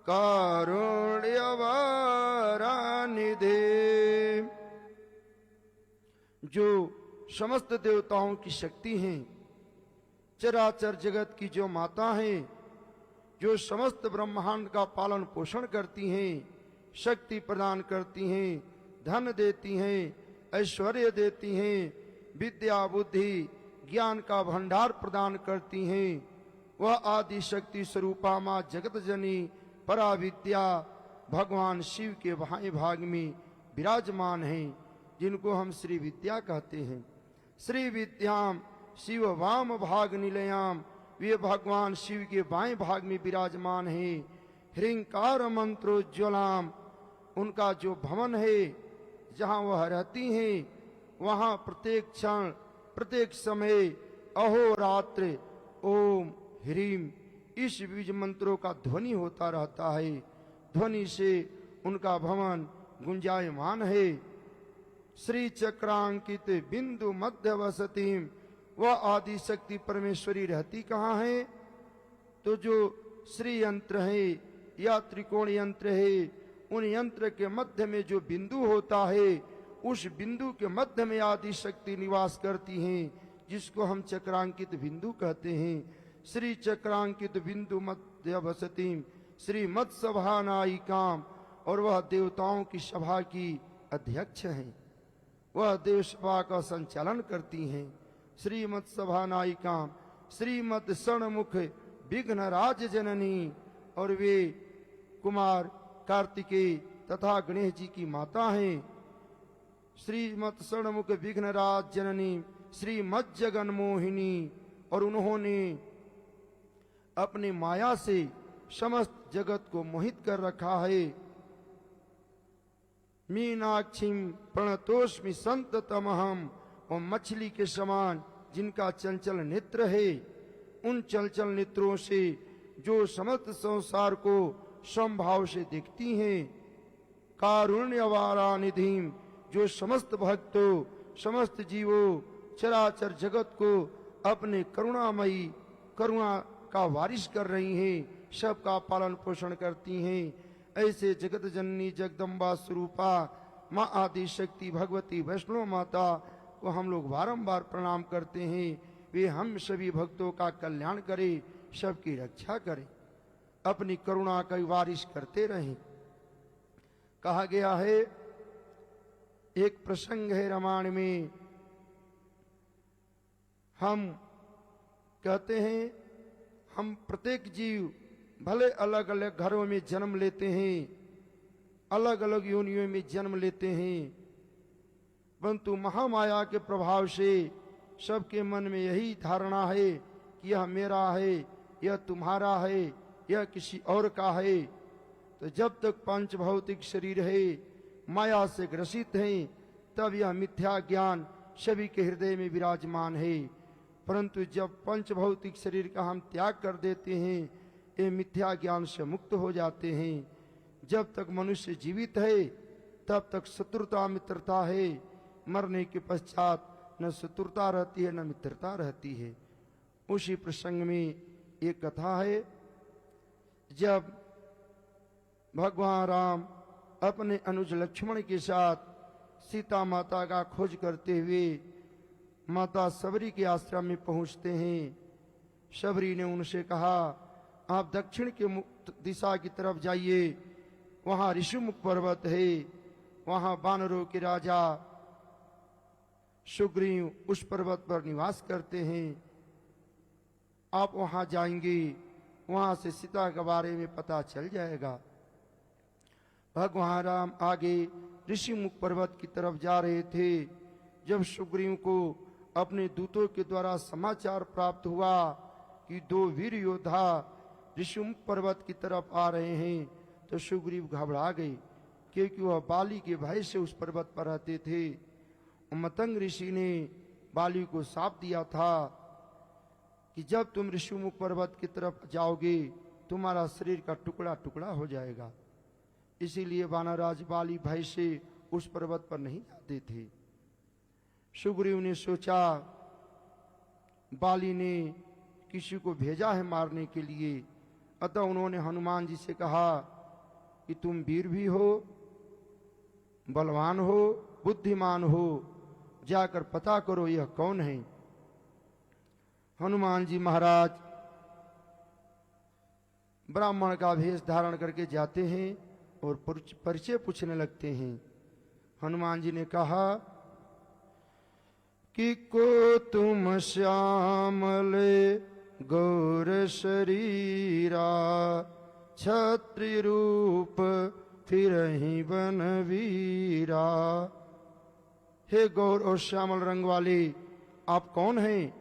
कारुण्यवारानिधे। जो समस्त देवताओं की शक्ति हैं, चराचर जगत की जो माता हैं, जो समस्त ब्रह्मांड का पालन पोषण करती हैं, शक्ति प्रदान करती हैं, धन देती हैं, ऐश्वर्य देती हैं, विद्या बुद्धि ज्ञान का भंडार प्रदान करती हैं, वह आदि शक्ति स्वरूपा माँ जगत जनी पराविद्या भगवान शिव के बाएं भाग में विराजमान हैं, जिनको हम श्री विद्या कहते हैं। श्री विद्याम शिव वाम भाग निलयाम, वे भगवान शिव के बाएं भाग में विराजमान हैं। ह्रींकार मंत्रोज्वलाम, उनका जो भवन है, जहां वह रहती हैं, वहां प्रत्येक क्षण प्रत्येक समय अहोरात्र ओम ह्रीम इस बीज मंत्रों का ध्वनि होता रहता है। ध्वनि से उनका भवन गुंजायमान है। श्री चक्रांकित बिंदु मध्य वसतीम, वह आदि शक्ति परमेश्वरी रहती कहाँ है? तो जो श्री यंत्र है या त्रिकोण यंत्र है, उन यंत्र के मध्य में जो बिंदु होता है, उस बिंदु के मध्य में आदि शक्ति निवास करती हैं, जिसको हम चक्रांकित बिंदु कहते हैं। श्री चक्रांकित बिंदु मध्य वसतीम श्री मत सभा नायिकाम, और वह देवताओं की सभा की अध्यक्ष हैं। वह देव सभा का संचालन करती हैं। श्रीमत सभा नायिकाम श्रीमत षणमुख विघ्नराज जननी, और वे कुमार कार्तिकेय तथा गणेश जी की माता हैं। श्रीमत षणमुख विघ्नराज जननी श्रीमत जगन मोहिनी, और उन्होंने अपनी माया से समस्त जगत को मोहित कर रखा है। मीनाक्षीम प्रणतोष्मि संततमहम, और मछली के समान जिनका चंचल नेत्र है, उन चंचल नेत्रों से जो समस्त संसार को समभाव से देखती हैं। कारुण्यवारा निधिम, जो समस्त भक्तों समस्त जीवों चराचर जगत को अपने करुणामयी करुणा का वारिश कर रही हैं, सबका पालन पोषण करती हैं। ऐसे जगत जननी जगदम्बा स्वरूपा माँ आदि शक्ति भगवती वैष्णो माता को हम लोग बारंबार प्रणाम करते हैं। वे हम सभी भक्तों का कल्याण करे, सबकी रक्षा करे, अपनी करुणा का वारिश करते रहें। कहा गया है, एक प्रसंग है रामायण में, हम कहते हैं हम प्रत्येक जीव भले अलग अलग घरों में जन्म लेते हैं, अलग अलग योनियों में जन्म लेते हैं, परंतु महामाया के प्रभाव से सबके मन में यही धारणा है कि यह मेरा है, यह तुम्हारा है, यह किसी और का है। तो जब तक पंच भौतिक शरीर है, माया से ग्रसित हैं, तब यह मिथ्या ज्ञान सभी के हृदय में विराजमान है। परंतु जब पंच भौतिक शरीर का हम त्याग कर देते हैं, ये मिथ्या ज्ञान से मुक्त हो जाते हैं। जब तक मनुष्य जीवित है, तब तक शत्रुता मित्रता है। मरने के पश्चात न शत्रुता रहती है, न मित्रता रहती है। उसी प्रसंग में एक कथा है, जब भगवान राम अपने अनुज लक्ष्मण के साथ सीता माता का खोज करते हुए माता सबरी के आश्रम में पहुंचते हैं। सबरी ने उनसे कहा, आप दक्षिण के दिशा की तरफ जाइए, वहां ऋषिमुख पर्वत है, वहां वानरों के राजा सुग्रीव उस पर्वत पर निवास करते हैं। आप वहां जाएंगे, वहां से सीता के बारे में पता चल जाएगा। भगवान राम आगे ऋषिमुख पर्वत की तरफ जा रहे थे। जब सुग्रीव को अपने दूतों के द्वारा समाचार प्राप्त हुआ कि दो वीर योद्धा ऋषिमुख पर्वत की तरफ आ रहे हैं, तो सुग्रीव घबरा गए, क्योंकि वह बाली के भय से उस पर्वत पर रहते थे। मतंग ऋषि ने बाली को शाप दिया था कि जब तुम ऋषिमुख पर्वत की तरफ जाओगे, तुम्हारा शरीर का टुकड़ा टुकड़ा हो जाएगा। इसीलिए वानरराज बाली भय से उस पर्वत पर नहीं जाते थे। सुग्रीव ने सोचा, बाली ने किसी को भेजा है मारने के लिए, अतः उन्होंने हनुमान जी से कहा कि तुम वीर भी हो, बलवान हो, बुद्धिमान हो, जाकर पता करो यह कौन है। हनुमान जी महाराज ब्राह्मण का भेष धारण करके जाते हैं और परिचय पूछने लगते हैं। हनुमान जी ने कहा कि को तुम श्यामले गौर शरीरा, छत्री रूप फिरहि बन वीरा। हे गौर और श्यामल रंग वाले, आप कौन हैं?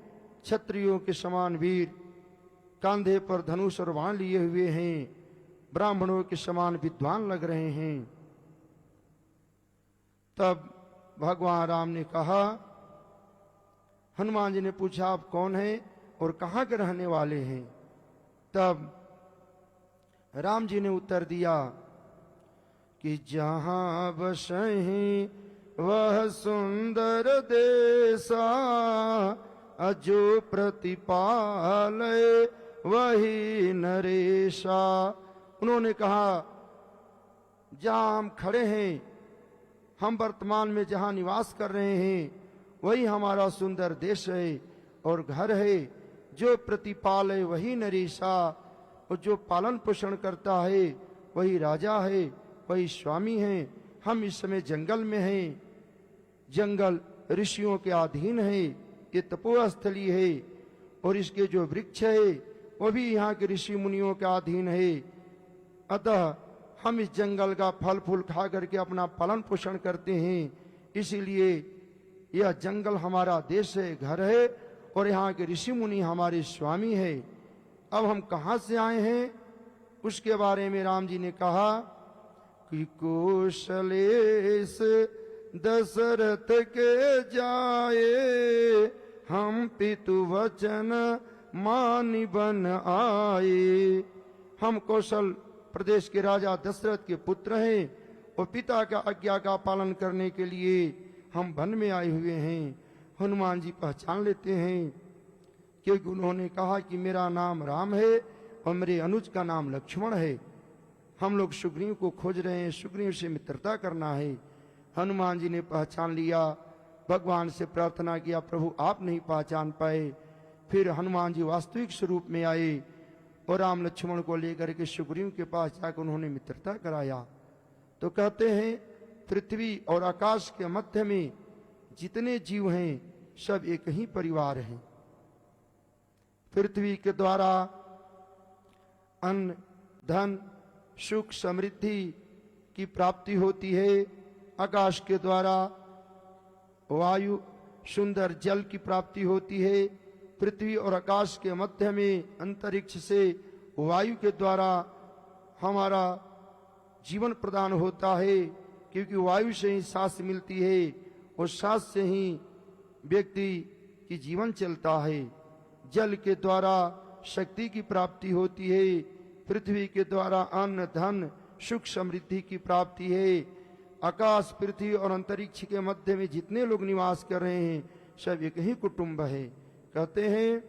क्षत्रियों के समान वीर, कांधे पर धनुष और बाण लिए हुए हैं, ब्राह्मणों के समान विद्वान लग रहे हैं। तब भगवान राम ने कहा, हनुमान जी ने पूछा आप कौन हैं और कहाँ के रहने वाले हैं? तब राम जी ने उत्तर दिया कि जहाँ बसहीं वह सुंदर देसा, अजो प्रतिपालय वही नरेशा। उन्होंने कहा जहाँ हम खड़े हैं, हम वर्तमान में जहाँ निवास कर रहे हैं वही हमारा सुंदर देश है और घर है। जो प्रतिपालय वही नरेशा, और जो पालन पोषण करता है वही राजा है, वही स्वामी है। हम इस समय जंगल में हैं, जंगल ऋषियों के अधीन है, ये तपोस्थली है, और इसके जो वृक्ष है वो भी यहाँ के ऋषि मुनियों के अधीन है। अतः हम इस जंगल का फल फूल खा करके अपना पालन पोषण करते हैं, इसीलिए यह जंगल हमारा देश है, घर है, और यहाँ के ऋषि मुनि हमारे स्वामी है। अब हम कहाँ से आए हैं उसके बारे में राम जी ने कहा कि कौशलेश दशरथ के जाए, हम पितु वचन मानि बन आए। हम कौशल प्रदेश के राजा दशरथ के पुत्र हैं और पिता का आज्ञा का पालन करने के लिए हम वन में आए हुए हैं। हनुमान जी पहचान लेते हैं क्योंकि उन्होंने कहा कि मेरा नाम राम है और मेरे अनुज का नाम लक्ष्मण है। हम लोग सुग्रीव को खोज रहे हैं, सुग्रीव से मित्रता करना है। हनुमान जी ने पहचान लिया, भगवान से प्रार्थना किया प्रभु आप नहीं पहचान पाए। फिर हनुमान जी वास्तविक स्वरूप में आए और राम लक्ष्मण को लेकर के सुग्रीव के पास जाकर उन्होंने मित्रता कराया। तो कहते हैं पृथ्वी और आकाश के मध्य में जितने जीव हैं सब एक ही परिवार हैं। पृथ्वी के द्वारा अन्न धन सुख समृद्धि की प्राप्ति होती है, आकाश के द्वारा वायु सुंदर जल की प्राप्ति होती है, पृथ्वी और आकाश के मध्य में अंतरिक्ष से वायु के द्वारा हमारा जीवन प्रदान होता है, क्योंकि वायु से ही सांस मिलती है और सांस से ही व्यक्ति की जीवन चलता है। जल के द्वारा शक्ति की प्राप्ति होती है, पृथ्वी के द्वारा अन्न धन सुख समृद्धि की प्राप्ति है। आकाश पृथ्वी और अंतरिक्ष के मध्य में जितने लोग निवास कर रहे हैं सब एक ही कुटुंब है। कहते हैं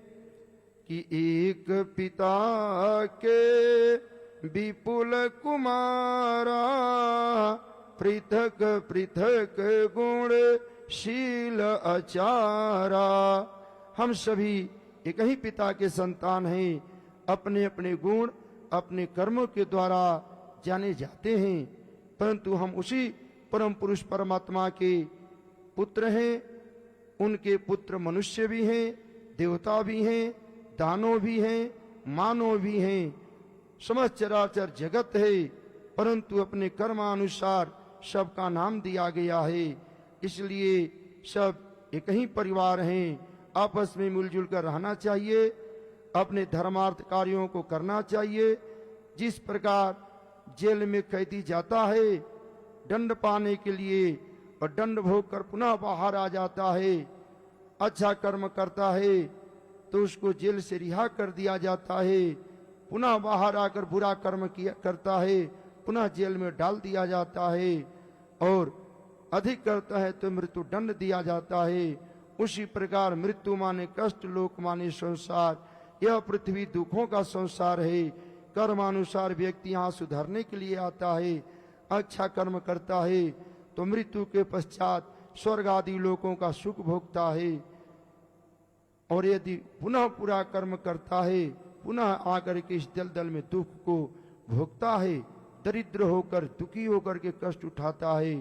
कि एक पिता के विपुल कुमारा, पृथक पृथक गुण शील आचारा। हम सभी एक ही पिता के संतान हैं, अपने अपने गुण अपने कर्मों के द्वारा जाने जाते हैं, परंतु हम उसी परम पुरुष परमात्मा के पुत्र हैं। उनके पुत्र मनुष्य भी हैं, देवता भी हैं, दानव भी हैं, मानव भी हैं, समस्त चराचर जगत है, परंतु अपने कर्मानुसार सबका नाम दिया गया है। इसलिए सब एक ही परिवार हैं, आपस में मिलजुल कर रहना चाहिए, अपने धर्मार्थ कार्यों को करना चाहिए। जिस प्रकार जेल में कैदी जाता है दंड पाने के लिए और दंड भोग कर पुनः बाहर आ जाता है, अच्छा कर्म करता है तो उसको जेल से रिहा कर दिया जाता है, पुनः बाहर आकर बुरा कर्म किया करता है पुनः जेल में डाल दिया जाता है, और अधिक करता है तो मृत्यु दंड दिया जाता है। उसी प्रकार मृत्यु माने कष्ट, लोक माने संसार, यह पृथ्वी दुखों का संसार है। कर्मानुसार व्यक्ति यहाँ सुधरने के लिए आता है, अच्छा कर्म करता है तो मृत्यु के पश्चात स्वर्ग आदि लोकों का सुख भोगता है, और यदि पुनः पूरा कर्म करता है पुनः आकर के इस दलदल में दुख को भोगता है, दरिद्र होकर दुखी होकर के कष्ट उठाता है।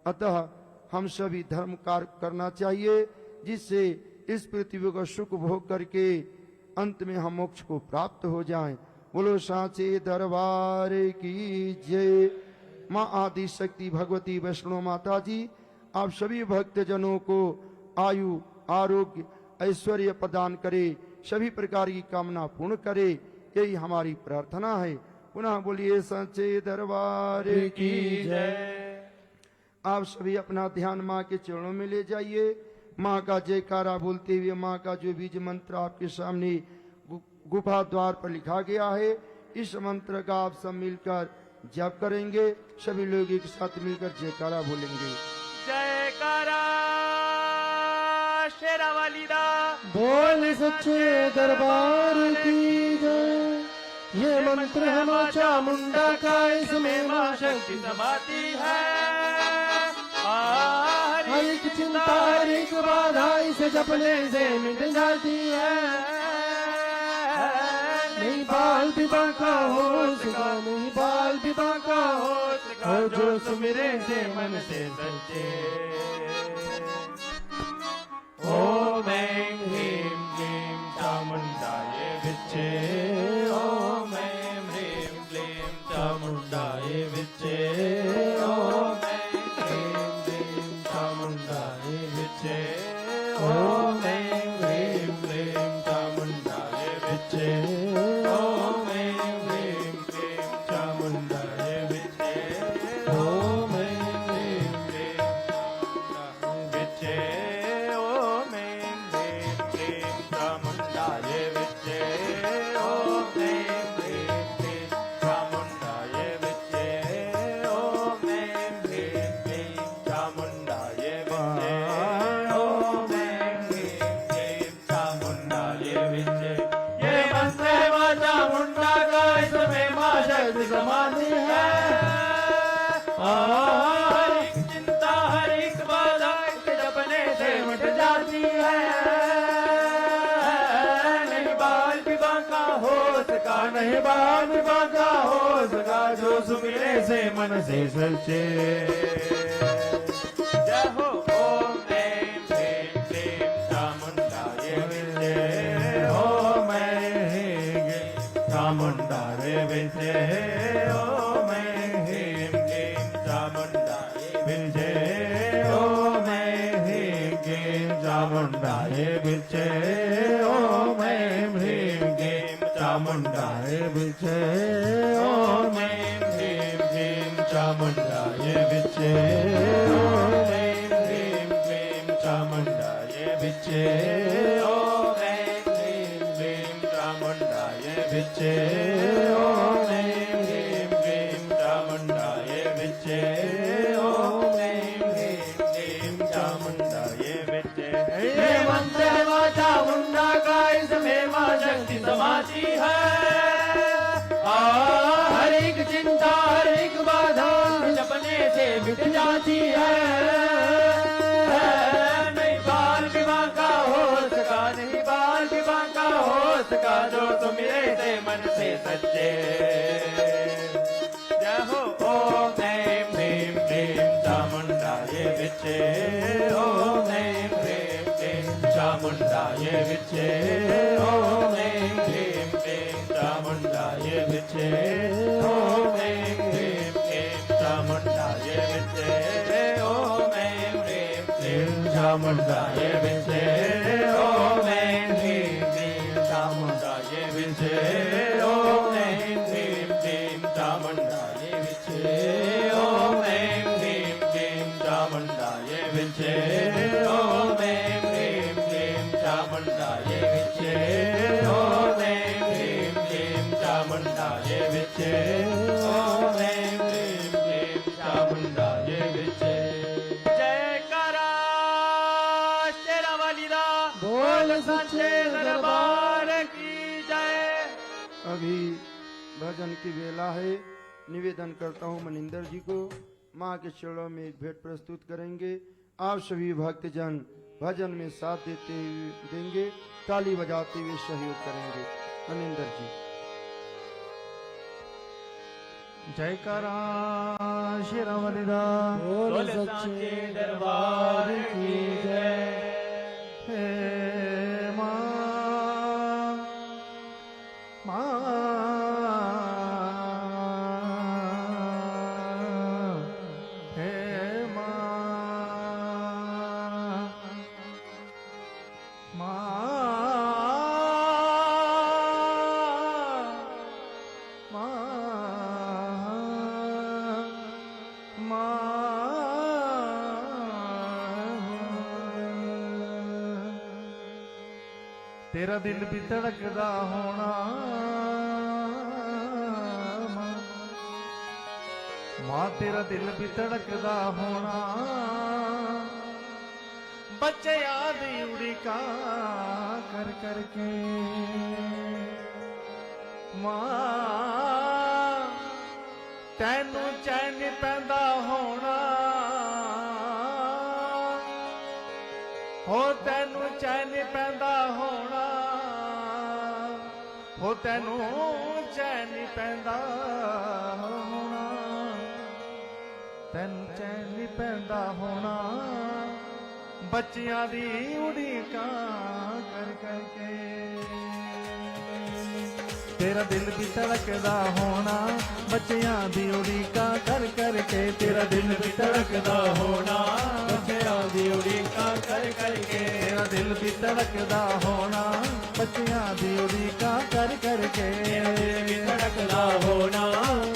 अतः हम सभी धर्म कार्य करना चाहिए जिससे इस पृथ्वी को सुख भोग करके अंत में हम मोक्ष को प्राप्त हो जाएं। बोलो सांचे दरबार की जय। माँ आदि शक्ति भगवती वैष्णो माता जी आप सभी भक्त जनों को आयु आरोग्य ऐश्वर्य प्रदान करे, सभी प्रकार की कामना पूर्ण करे, यही हमारी प्रार्थना है। पुनः बोलिए सच्चे दरबार की जय। आप सभी अपना ध्यान माँ के चरणों में ले जाइए। माँ का जयकारा बोलते हुए माँ का जो बीज मंत्र आपके सामने गुफा द्वार पर लिखा गया है, इस मंत्र का आप सब मिलकर जप करेंगे। सभी लोग एक साथ मिलकर जयकारा बोलेंगे।
जयकारा शेरावाली दा
बोल सच्चे दरबार की जय। ये मंत्र है मां चामुंडा का, इसमें मां शक्ति
समाती है।
हर एक चिंता हर एक बाधा इसे जपने से मिट जाती है। नहीं बाल विवाह का हो सका, नहीं बाल विवाह का हो सका, जो सुमिरे से मन से सच्चे।
ओम ऐं ह्रीं क्लीं चामुण्डाय विच्चे। ओम ऐं ह्रीं क्लीं चामुण्डाय विच्चे। ओम ऐं ह्रीं क्लीं चामुण्डाय विच्चे। ओम ऐं ह्रीं क्लीं चामुण्डाय विच्चे। ओम ऐं ह्रीं क्लीं चामुण्डाय विच्चे। ओम ऐं ह्रीं क्लीं चामुण्डाय विच्चे। ओम ऐं ह्रीं क्लीं चामुण्डाय विच्चे। ओम ऐं ह्रीं क्लीं चामुण्डाय विच्चे। ओम ऐं ह्रीं क्लीं चामुण्डाय विच्चे। ओम ऐं ह्रीं क्लीं चामुण्डाय विच्चे। ये मंत्र है मां चामुण्डा का, इसमें मां शक्ति समाती है। हर एक चिंता हर एक बाधा इसके जपने से मिट जाती है। नहीं बाल विवाह का हो सका, नहीं बाल विवाह का हो सका, जो सुमिरे से मन से सच्चे। जय हो। ओम ऐं ह्रीं क्लीं चामुण्डाय विच्चे। ओम ऐं ह्रीं क्लीं चामुण्डाय विच्चे। ओम ऐं ह्रीं क्लीं चामुण्डाय विच्चे। ओम ऐं ह्रीं क्लीं चामुण्डाय विच्चे। ओम ऐं ह्रीं क्लीं चामुण्डाय विच्चे। ओम ऐं ह्रीं क्लीं चामुण्डाय विच्चे। ओम ऐं ह्रीं क्लीं चामुण्डाय विच्चे। ओम ऐं ह्रीं क्लीं चामुण्डाय विच्चे। ओम ऐं ह्रीं क्लीं चामुण्डाय विच्चे। ओम ऐं ह्रीं क्लीं चामुण्डाय विच्चे। ये मंत्र है मां चामुण्डा का, इसमें मां शक्ति समाती है। हर एक चिंता हर एक बाधा जपने से मिट जाती है। नहीं बाल विवाह का हो सका, नहीं बाल विवाह का हो सका, जो सुमिरे से मन से सच्चे। जय हो। ओम ऐं ह्रीं क्लीं चामुण्डाय विच्चे। ओम ऐं ह्रीं क्लीं चामुण्डाय विच्चे। ओम ऐं ह्रीं क्लीं चामुण्डाय विच्चे। ओम ऐं ह्रीं क्लीं चामुण्डाय विच्चे। ओम ऐं ह्रीं क्लीं चामुण्डाय विच्चे। ओम ऐं ह्रीं क्लीं चामुण्डाय विच्चे। ओम ऐं ह्रीं क्लीं चामुण्डाय विच्चे। ओम ऐं ह्रीं क्लीं चामुण्डाय विच्चे। ओम ऐं ह्रीं क्लीं चामुण्डाय विच्चे। ओम ऐं ह्रीं क्लीं चामुण्डाय विच्चे। ओम ऐं ह्रीं क्लीं चामुण्डाय विच्चे। जयकारा शेरावाली दा
बोल सच्चे
दरबार की जय।
अभी भजन की वेला है। निवेदन करता हूँ मनिंदर जी को माँ के चरणों में एक भेंट प्रस्तुत करेंगे। आप सभी भक्तजन भजन में साथ देते हुए देंगे, ताली बजाते हुए सहयोग करेंगे। मनिंदर जी।
जयकारा शेरावाली दा। बोल
बोल
सच्चे
सच्चे
दरबार
दरबार
की
की
जय।
जय।
हे मां मां हे मां मां मां मां ਤੇਰਾ ਦਿਲ ਵੀ ਧੜਕਦਾ ਹੋਣਾ ਮਾਂ ਤੇਰਾ ਦਿਲ ਵੀ ਧੜਕਦਾ ਹੋਣਾ ਬੱਚਿਆਂ ਦੀ ਉਡੀਕਾਂ ਕਰ ਕਰਕੇ ਮਾਂ ਤੈਨੂੰ ਚੈਨ ਨੀ ਪੈਂਦਾ ਹੋਣਾ ਹੋ ਤੈਨੂੰ ਚੈਨ ਨੀ ਪੈਂਦਾ ਹੋਣਾ ਹੋ ਤੈਨੂੰ ਚੈਨ ਨੀ ਪੈਂਦਾ ਹੋਣਾ ਤੈਨੂੰ ਚੈਨ ਨੀ ਪੈਂਦਾ ਹੋਣਾ ਬੱਚਿਆਂ ਦੀ ਉਡੀਕਾਂ ਕਰ ਕਰਕੇ ਤੇਰਾ ਦਿਲ ਵੀ ਧੜਕਦਾ ਹੋਣਾ ਬੱਚਿਆਂ ਦੀ ਉਡੀਕਾਂ ਕਰ ਕਰਕੇ ਤੇਰਾ ਦਿਲ ਵੀ ਧੜਕਦਾ ਹੋਣਾ
ਬੱਚਿਆਂ ਦੀ ਉਡੀਕਾਂ ਕਰ ਕਰਕੇ
ਤੇਰਾ ਦਿਲ ਵੀ ਧੜਕਦਾ ਹੋਣਾ ਬੱਚਿਆਂ ਦੀ ਉਡੀਕਾਂ ਕਰ ਕਰਕੇ
ਧੜਕਦਾ ਹੋਣਾ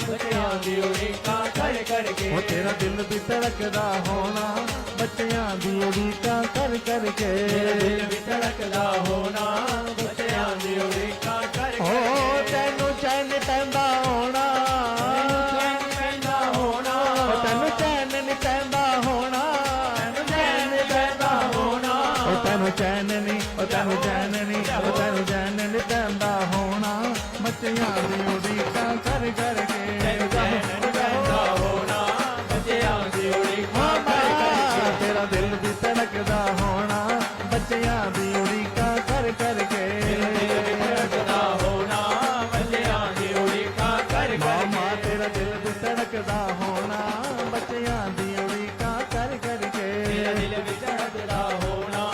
ਬੱਚਿਆਂ ਦੀ ਉਡੀਕਾਂ ਕਰ ਕਰਕੇ
ਉਹ ਤੇਰਾ ਦਿਲ ਵੀ ਧੜਕਦਾ ਹੋਣਾ ਬੱਚਿਆਂ ਦੀ ਉਡੀਕਾਂ ਕਰ ਕਰਕੇ
ਦਿਲ ਵੀ ਧੜਕਦਾ ਹੋਣਾ ਬੱਚਿਆਂ ਦੀ ਉਡੀਕਾਂ ਕਰ
ਹੋ ਤੈਨੂੰ ਚੈਨ ਨੀ ਪੈਂਦਾ ਹੋਣਾ
ਚੈਨ ਪੈਂਦਾ ਹੋਣਾ
ਤੈਨੂੰ ਚੈਨ ਨੀ ਪੈਂਦਾ ਹੋਣਾ
ਚੈਨ ਨੀ ਪੈਂਦਾ ਹੋਣਾ
ਉਹ ਤੈਨੂੰ ਚੈਨ ਨੀ ਉਹ ਤੈਨੂੰ ਚੈਨ ਨੀ ਉਹ ਤੈਨੂੰ ਚੈਨ ਨੀ ਪੈਂਦਾ ਹੋਣਾ ਬੱਚਿਆਂ ਦੀ ਉਡੀਕਾਂ ਕਰ ਕਰਕੇ
ਚੈਨ ਨੀ ਪੈਂਦਾ ਹੋਣਾ ਬੱਚਿਆਂ ਦੀ ਉਡੀਕਾਂ ਕਰ ਕਰਕੇ
ਤੇਰਾ ਦਿਲ ਵੀ ਧੜਕਦਾ ਹੋਣਾ ਬੱਚਿਆਂ ਦੀ ਉਡੀਕਾਂ ਕਰ ਕਰਕੇ
ਧੜਕਦਾ ਹੋਣਾ ਬੱਚਿਆਂ ਦੀ ਉਡੀਕਾਂ ਕਰ
ਮਾਮਾ
ਕਰਕੇ
ਤੇਰਾ ਦਿਲ ਵੀ ਧੜਕਦਾ ਹੋਣਾ ਬੱਚਿਆਂ ਦੀ ਉਡੀਕਾਂ ਕਰ ਕਰਕੇ
ਦਿਲ ਵੀ ਧੜਕਦਾ ਹੋਣਾ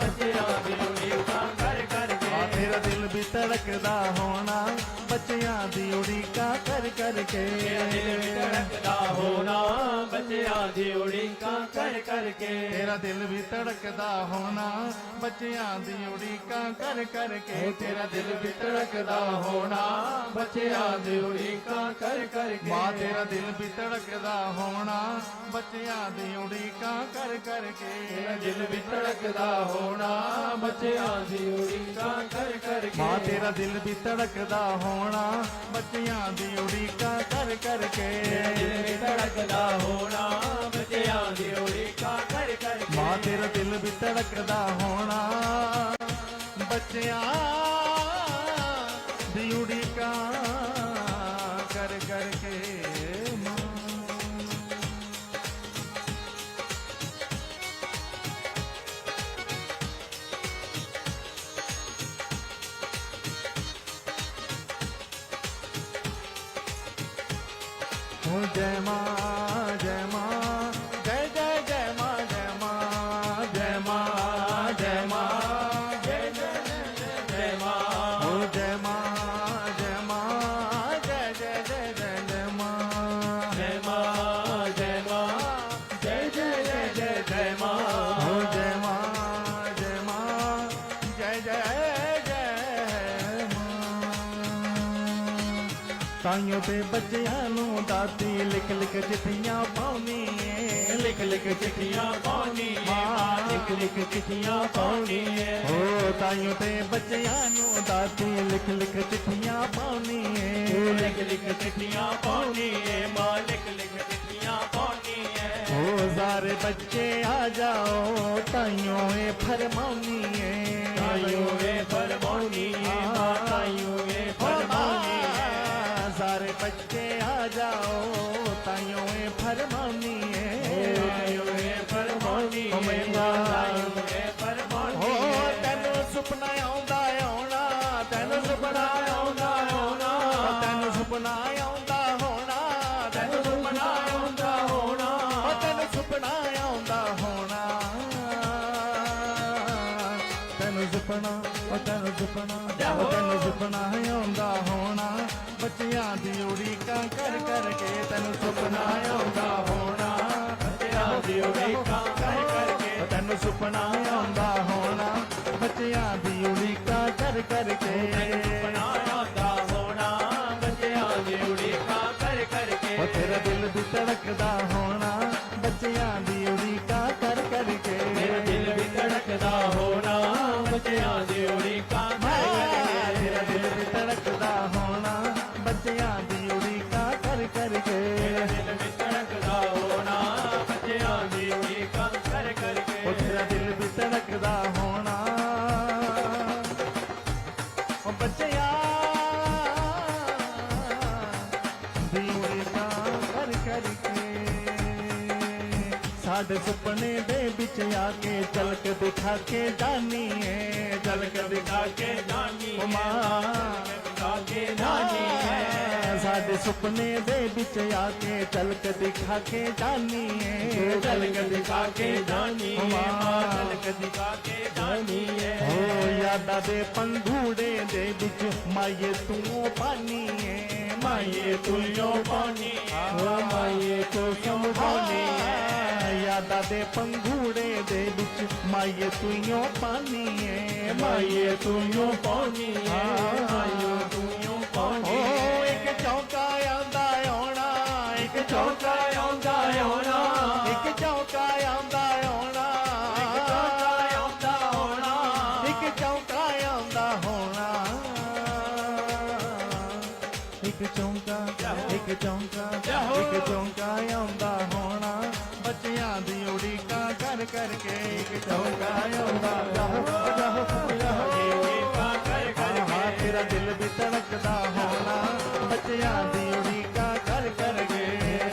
ਬੱਚਿਆਂ ਦੀ ਉਡੀਕਾਂ ਕਰ ਕਰਕੇ
ਤੇਰਾ ਦਿਲ ਵੀ ਧੜਕਦਾ ਹੋਣਾ ਬੱਚਿਆਂ ਦੀ ਉਡੀਕਾਂ ਕਰ ਕਰਕੇ
ਦਿਲ ਵੀ ਧੜਕਦਾ ਹੋਣਾ ਬੱਚਿਆਂ ਦੀ ਉਡੀਕਾਂ ਕਰ ਕਰਕੇ
ਤੇਰਾ ਦਿਲ ਵੀ ਧੜਕਦਾ ਹੋਣਾ ਬੱਚਿਆਂ ਦੀ ਉਡੀਕਾਂ ਕਰ ਕਰਕੇ
ਤੇਰਾ ਦਿਲ ਵੀ ਧੜਕਦਾ ਹੋਣਾ ਬੱਚਿਆਂ ਦੀ ਉਡੀਕਾਂ ਕਰ ਕਰਕੇ
ਮਾਂ ਤੇਰਾ ਦਿਲ ਵੀ ਧੜਕਦਾ ਹੋਣਾ ਬੱਚਿਆਂ ਦੀ ਉਡੀਕਾਂ ਕਰ ਕਰਕੇ
ਤੇਰਾ ਦਿਲ ਵੀ ਧੜਕਦਾ ਹੋਣਾ ਬੱਚਿਆਂ ਦੀ ਉਡੀਕਾਂ ਕਰ ਕਰਕੇ
ਮਾਂ ਤੇਰਾ ਦਿਲ ਵੀ ਧੜਕਦਾ ਹੋਣਾ ਬੱਚਿਆਂ ਦੀ ਉਡੀਕਾਂ ਕਰ ਕਰਕੇ
ਦਿਲ ਵੀ ਧੜਕਦਾ ਹੋਣਾ ਬੱਚਿਆਂ ਦੀ ਉਡੀਕਾਂ ਕਰ ਕਰਕੇ
ਮਾਂ ਤੇਰਾ ਦਿਲ ਵੀ ਧੜਕਦਾ ਹੋਣਾ ਬੱਚਿਆਂ ਦੀ ਉਡੀਕਾਂ ਕਰ ਕਰਕੇ ਮਾਂ ਹੋ ਜੈ ਮਾਂ ਜੈ ਮਾਂ ਜੈ ਜੈ ਜੈ ਮਾਂ ਜੈ ਮਾਂ ਜੈ ਮਾਂ ਜੈ ਮਾਂ
ਜੈ ਜੈ ਜੈ ਜੈ ਮਾਂ
ਹੋ ਜੈ ਮਾਂ ਜੈ ਮਾਂ ਜੈ ਜੈ ਜੈ ਜੈ ਜੈ ਮਾਂ
ਜੈ ਮਾਂ ਜੈ ਮਾਂ ਜੈ ਜੈ ਜੈ ਜੈ ਜੈ ਮਾਂ
ਹੋ ਜੈ ਮਾਂ ਜੈ ਮਾਂ ਜੈ ਜੈ ਜੈ ਮਾਂ ਤਾਈਓ ਤੇ ਬੱਚਿਆਂ ਨੂੰ ਦਾਦੀ ਲਿਖ ਲਿਖ ਚਿੱਠੀਆਂ ਪਾਉਣੀ ਏ
ਲਿਖ ਲਿਖ ਚਿੱਠੀਆਂ ਪਾਉਣੀ ਮਾਂ ਲਿਖ ਲਿਖ ਚਿੱਠੀਆਂ ਪਾਉਣੀ ਏ
ਹੋ ਤਾਈਓ ਤੇ ਬੱਚਿਆਂ ਨੂੰ ਦਾਦੀ ਲਿਖ ਲਿਖ ਚਿੱਠੀਆਂ ਪਾਉਣੀ ਏ
ਲਿਖ ਲਿਖ ਚਿੱਠੀਆਂ ਪਾਉਣੀ ਏ ਮਾਂ ਲਿਖ ਲਿਖ ਚਿੱਠੀਆਂ ਪਾਉਣੀ ਏ
ਹੋ ਸਾਰੇ ਬੱਚੇ ਆ ਜਾਓ ਤਾਈਓ ਇਹ ਫਰਮਾਉਣੀ ਏ
ਤਾਈਓ ਏ ਫਰਮਾਉਣੀ ਏ ਮਾਂ ਤਾਈਓ ਏ ਫਰਮਾਉਣੀ ਏ
ਸਾਰੇ ਬੱਚੇ ਆ ਜਾਓ ਤਾਈਓ ਇਹ ਫਰਮਾਉਣੀ ਏ
ਤਾਈਓ ਏ ਫਰਮਾਉਣੀ ਏ ਮਾਂ ਤਾਈਓ ਏ ਫਰਮਾਉਣੀ
ਹੋ
ਏ
ਤੈਨੂੰ ਸੁਪਨਾ ਆਉਂਦਾ ਆਉਣਾ ਤੈਨੂੰ ਸੁਪਨਾ ਆਉਂਦਾ ਆਉਣਾ ਤੈਨੂੰ ਸੁਪਨਾ ਆਉਂਦਾ ਹੋਣਾ ਤੈਨੂੰ ਸੁਪਨਾ ਆਉਂਦਾ ਹੋਣਾ ਤੈਨੂੰ ਸੁਪਨਾ ਆਉਂਦਾ ਹੋਣਾ ਤੈਨੂੰ ਸੁਪਨਾ ਤੈਨੂੰ ਸੁਪਨਾ ਤੈਨੂੰ ਸੁਪਨਾ ਆਉਂਦਾ ਹੋਣਾ ਬੱਚਿਆਂ ਦੀ ਉਡੀਕਾਂ ਕਰ ਕਰਕੇ ਤੈਨੂੰ ਸੁਪਨਾ ਆਉਂਦਾ ਹੋਣਾ
ਬੱਚਿਆਂ ਦੀ ਉਡੀਕਾਂ ਕਰ ਕਰਕੇ
ਤੈਨੂੰ ਸੁਪਨਾ ਆਉਂਦਾ ਹੋਣਾ ਬੱਚਿਆਂ ਦੀ ਉਡੀਕਾਂ ਕਰ ਕਰਕੇ
ਸੁਪਨਾ ਆਉਂਦਾ ਹੋਣਾ ਬੱਚਿਆਂ ਦੀ ਉਡੀਕਾਂ ਕਰ ਕਰਕੇ
ਉਹ ਤੇਰਾ ਦਿਲ ਵੀ ਧੜਕਦਾ ਹੋਣਾ ਬੱਚਿਆਂ ਦੀ ਉਡੀਕਾਂ ਕਰ ਕਰਕੇ
ਮੇਰਾ ਦਿਲ ਵੀ ਧੜਕਦਾ ਹੋਣਾ ਬੱਚਿਆਂ ਦੀ ਉਡੀਕਾਂ
ਕਰਕੇ ਸਾਡੇ ਸੁਪਨੇ ਦੇ ਵਿੱਚ ਆ ਕੇ ਝਲਕ ਦਿਖਾ ਕੇ ਜਾਨੀਏ ਝਲਕ ਦਿਖਾ ਕੇ ਜਾਨੀਏ ਮਾਂ ਦਿਖਾ ਕੇ ਜਾਨੀਏ ਸਾਡੇ ਸੁਪਨੇ ਦੇ ਵਿੱਚ ਆ ਕੇ ਝਲਕ ਦਿਖਾ ਕੇ ਜਾਨੀਏ ਝਲਕ ਦਿਖਾ ਕੇ ਜਾਨੀਏ ਮਾਂ ਝਲਕ ਦਿਖਾ ਕੇ ਜਾਨੀਏ ਹੋ ਯਾਦਾਂ ਦੇ ਪੰਘੂੜੇ ਦੇ ਵਿੱਚ ਮਾਏ ਤੂੰ ਪਾਨੀਏ ਮਾਏ ਤੂੰ ਜੋ ਪਾਨੀ ਹੋ ਮਾਏ ਤੂੰ ਸਮਝਾਨੀ ਯਾਦਾਂ ਦੇ ਪੰਘੂੜੇ ਦੇ ਵਿੱਚ ਮਾਏ ਤੂੰ ਜੋ ਪਾਨੀਏ ਮਾਏ ਤੂੰ ਜੋ ਪਾਨੀ ਮਾਏ ਤੂੰ ਜੋ ਪਾਨੀ ਓ ਇੱਕ ਚੌਂਕਾ ਆਉਂਦਾ ਆਉਣਾ ਇੱਕ ਚੌਂਕਾ ਆਉਂਦਾ ਆਉਣਾ ਇੱਕ ਚੌਂਕਾ ਆਉਂਦਾ ਆਉਣਾ ਇੱਕ ਚੌਂਕਾ ਆਉਂਦਾ ਹੋਣਾ ਇੱਕ ਚੌਂਕਾ ਆਉਂਦਾ ਹੋਣਾ ਇੱਕ ਚੌਂਕਾ ਇੱਕ ਚੌਂਕਾ ਇੱਕ ਚੌਂਕਾ ਆਉਂਦਾ ਹੋਣਾ ਬੱਚਿਆਂ ਦੀ ਉਡੀਕਾਂ ਕਰ ਕਰਕੇ ਇੱਕ ਚੌਂਕਾ ਆਉਂਦਾ ਤੇਰਾ ਦਿਲ ਵੀ ਧੜਕਦਾ ਹੋਣਾ ਬੱਚਿਆਂ ਦੀ ਉਡੀਕਾਂ ਕਰ ਕਰਕੇ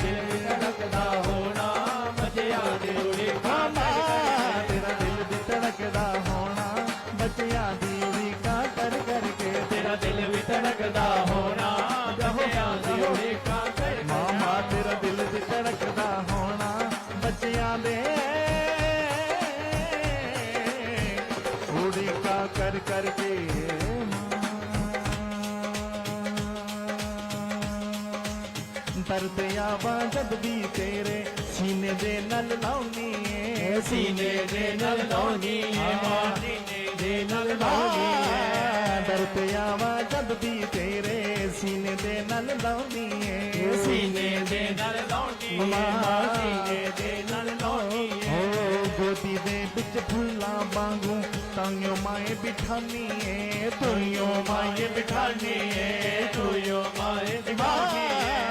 ਦਿਲ ਵੀ ਧੜਕਦਾ ਹੋਣਾ ਬੱਚਿਆਂ ਦੀ ਉਡੀਕਾਂ ਤੇਰਾ ਦਿਲ ਵੀ ਧੜਕਦਾ ਹੋਣਾ ਬੱਚਿਆਂ ਦੀ ਉਡੀਕਾਂ ਕਰ ਕਰਕੇ ਤੇਰਾ ਦਿਲ ਵੀ ਧੜਕਦਾ ਹੋਣਾ ਬੱਚਿਆਂ ਦੀ ਉਡੀਕਾਂ ਕਰ ਮਾਮਾ ਤੇਰਾ ਦਿਲ ਵੀ ਧੜਕਦਾ ਹੋਣਾ ਬੱਚਿਆਂ ਦੇ ਉਡੀਕਾਂ ਕਰ ਕਰਕੇ ਦਰਦ ਆਵਾਂ ਜਦ ਵੀ ਤੇਰੇ ਸੀਨੇ ਦੇ ਨਾਲ ਲਾਉਣੀ ਏ ਸੀਨੇ ਦੇ ਨਾਲ ਲਾਉਣੀ ਏ ਮਾਂ ਸੀਨੇ ਦੇ ਨਾਲ ਲਾਉਣੀ ਏ ਦਰਦ ਆਵਾਂ ਜਦ ਵੀ ਤੇਰੇ ਸੀਨੇ ਦੇ ਨਾਲ ਲਾਉਣੀ ਏ ਸੀਨੇ ਦੇ ਨਾਲ ਲਾਉਣੀ ਮਾਂ ਸੀਨੇ ਦੇ ਨਾਲ ਲਾਉਣੀ ਏ ਗੋਦੀ ਦੇ ਵਿੱਚ ਫੁੱਲਾਂ ਵਾਂਗੂ ਤਾਂਿਓ ਮਾਏ ਬਿਠਾਨੀ ਏ ਤੂੰ ਮਾਏ ਬਿਠਾਨੀ ਏ ਤੂੰ ਮਾਏ ਬਿਠਾਨੀ ਏ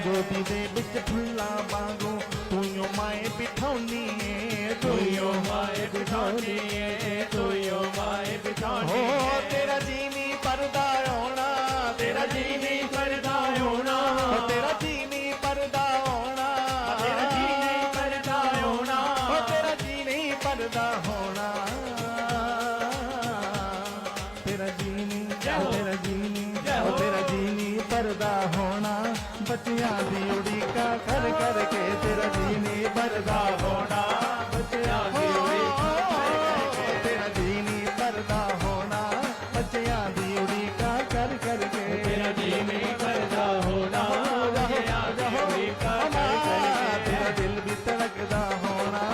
ਗੋਦੀ ਦੇ ਵਿੱਚ ਫੁੱਲਾਂ ਵਾਂਗੂ ਤੂੰ ਮਾਏ ਬਿਠਾਉਣੀ ਏ ਤੂੰ ਮਾਏ ਬਿਠਾਉਣੀ ਏ ਤੂੰ ਮਾਏ ਬਿਠਾਉਣੀ ਹੋ ਤੇਰਾ ਜੀ ਨਹੀਂ ਪਰਦਾ ਆਉਣਾ ਤੇਰਾ ਜੀ ਨਹੀਂ ਪਰਦਾ ਆਉਣਾ ਤੇਰਾ ਜੀ ਨਹੀਂ ਪਰਦਾ ਆਉਣਾ ਤੇਰਾ ਜੀ ਨਹੀਂ ਪਰਦਾ ਆਉਣਾ ਤੇਰਾ ਜੀ ਨਹੀਂ ਪਰਦਾ ਹੋਣਾ ਤੇਰਾ ਜੀ ਨਹੀਂ ਤੇਰਾ ਜੀ ਨਹੀਂ ਤੇਰਾ ਜੀ ਨਹੀਂ ਪਰਦਾ ਹੋਣਾ ਬੱਚਿਆਂ ਦੀ ਉਡੀਕਾਂ ਕਰ ਕਰਕੇ ਤੇਰਾ ਜੀ ਨਹੀਂ ਪਰਦਾ ਹੋਣਾ ਬੱਚਿਆਂ ਦੀ ਉਡੀਕਾਂ ਕਰ ਕਰਕੇ ਤੇਰਾ ਜੀ ਨਹੀਂ ਪਰਦਾ ਹੋਣਾ ਬੱਚਿਆਂ ਦੀ ਉਡੀਕਾਂ ਕਰ ਕਰਕੇ ਤੇਰਾ ਜੀ ਨਹੀਂ ਪਰਦਾ ਹੋਣਾ ਬੱਚਿਆਂ ਦੀ ਉਡੀਕਾਂ ਕਰ ਕਰਕੇ ਤੇਰਾ ਦਿਲ ਵੀ ਧੜਕਦਾ ਹੋਣਾ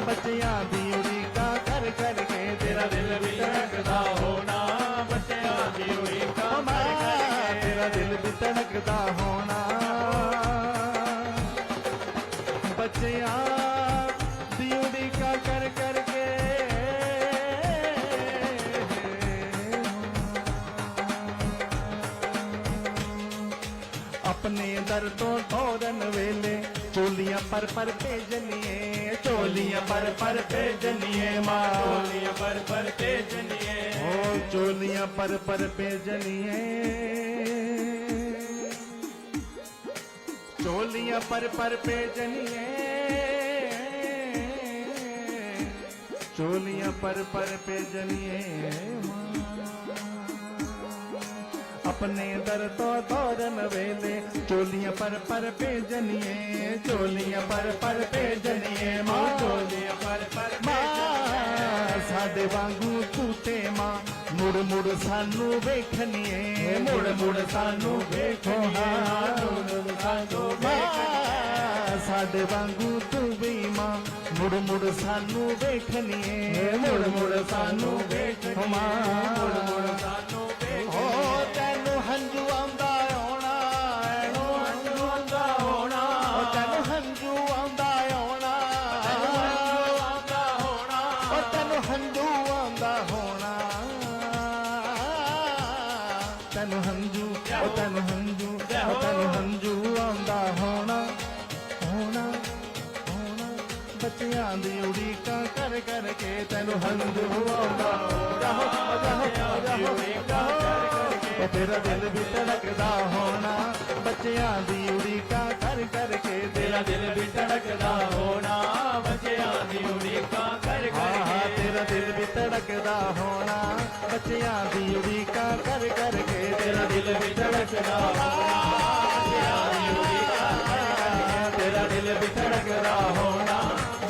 ਬੱਚਿਆਂ ਦੀ ਉਡੀਕਾਂ ਕਰ ਕਰਕੇ ਤੇਰਾ ਦਿਲ ਵੀ ਧੜਕਦਾ ਹੋਣਾ ਬੱਚਿਆਂ ਦੀ ਉਡੀਕਾਂ ਕਰ ਕਰਕੇ ਤੇਰਾ ਦਿਲ ਵੀ ਧੜਕਦਾ ਹੋਣਾ ਬੱਚਿਆਂ ਦੀ ਉਡੀਕਾਂ ਕਰ ਕਰਕੇ ਆਪਣੇ ਦਰ ਤੋਂ ਤੋਰਨ ਵੇਲੇ ਚੋਲੀਆਂ ਪਰ ਭੇਜਣੀਏ ਚੋਲੀਆਂ ਪਰ ਭੇਜਣੀਏ ਮਾਂ ਚੋਲੀਆਂ ਪਰ ਭੇਜਣੀਏ ਓ ਚੋਲੀਆਂ ਪਰ ਭੇਜਣੀਏ ਚੋਲੀਆਂ ਪਰ ਭੇਜਣੀਏ ਚੋਲੀਆਂ ਪਰ ਭੇਜਣੀਏ अपने दर तो दौरन वेले चोलियां पर भेजनिए चोलियां पर भेजनिए मां चोलियां पर मां साडे वांगू तूते मां मुड़ मुड़ सानू वेखनिए मुड़ सानू वेखो मुड़ सानू वेखनिए साडे वांगू तू भी मां मुड़ सानू वेखनिए मुड़ सानू वेखो मां मुड़ सानू वेखो ਤੈਨੂੰ ਹੰਝੂ ਆਉਂਦਾ ਆਉਣਾ ਤੈਨੂੰ ਹੰਝੂ ਆਉਂਦਾ ਹੋਣਾ ਤੈਨੂੰ ਹੰਝੂ ਆਉਂਦਾ ਆਉਣਾ ਤੈਨੂੰ ਹੰਝੂ ਆਉਂਦਾ ਹੋਣਾ ਤੈਨੂੰ ਹੰਝੂ ਤੈਨੂੰ ਹੰਝੂ ਤੈਨੂੰ ਹੰਝੂ ਆਉਂਦਾ ਹੋਣਾ ਹੋਣਾ ਹੋਣਾ ਬੱਚਿਆਂ ਦੀ ਉਡੀਕਾਂ ਕਰ ਕਰਕੇ ਤੈਨੂੰ ਹੰਝੂ ਆਉਂਦਾ ਤੇਰਾ ਦਿਲ ਵੀ ਧੜਕਦਾ ਹੋਣਾ ਬੱਚਿਆਂ ਦੀ ਉਡੀਕਾਂ ਕਰ कर करके
तेरा दिल भी धड़कदा होना बच्चियां दी उड़ीकां कर करके
तेरा दिल भी धड़कदा होना बच्चियां दी उड़ीकां कर करके
तेरा दिल भी धड़कदा होना बच्चियां दी उड़ीकां कर करके तेरा दिल भी धड़कदा होना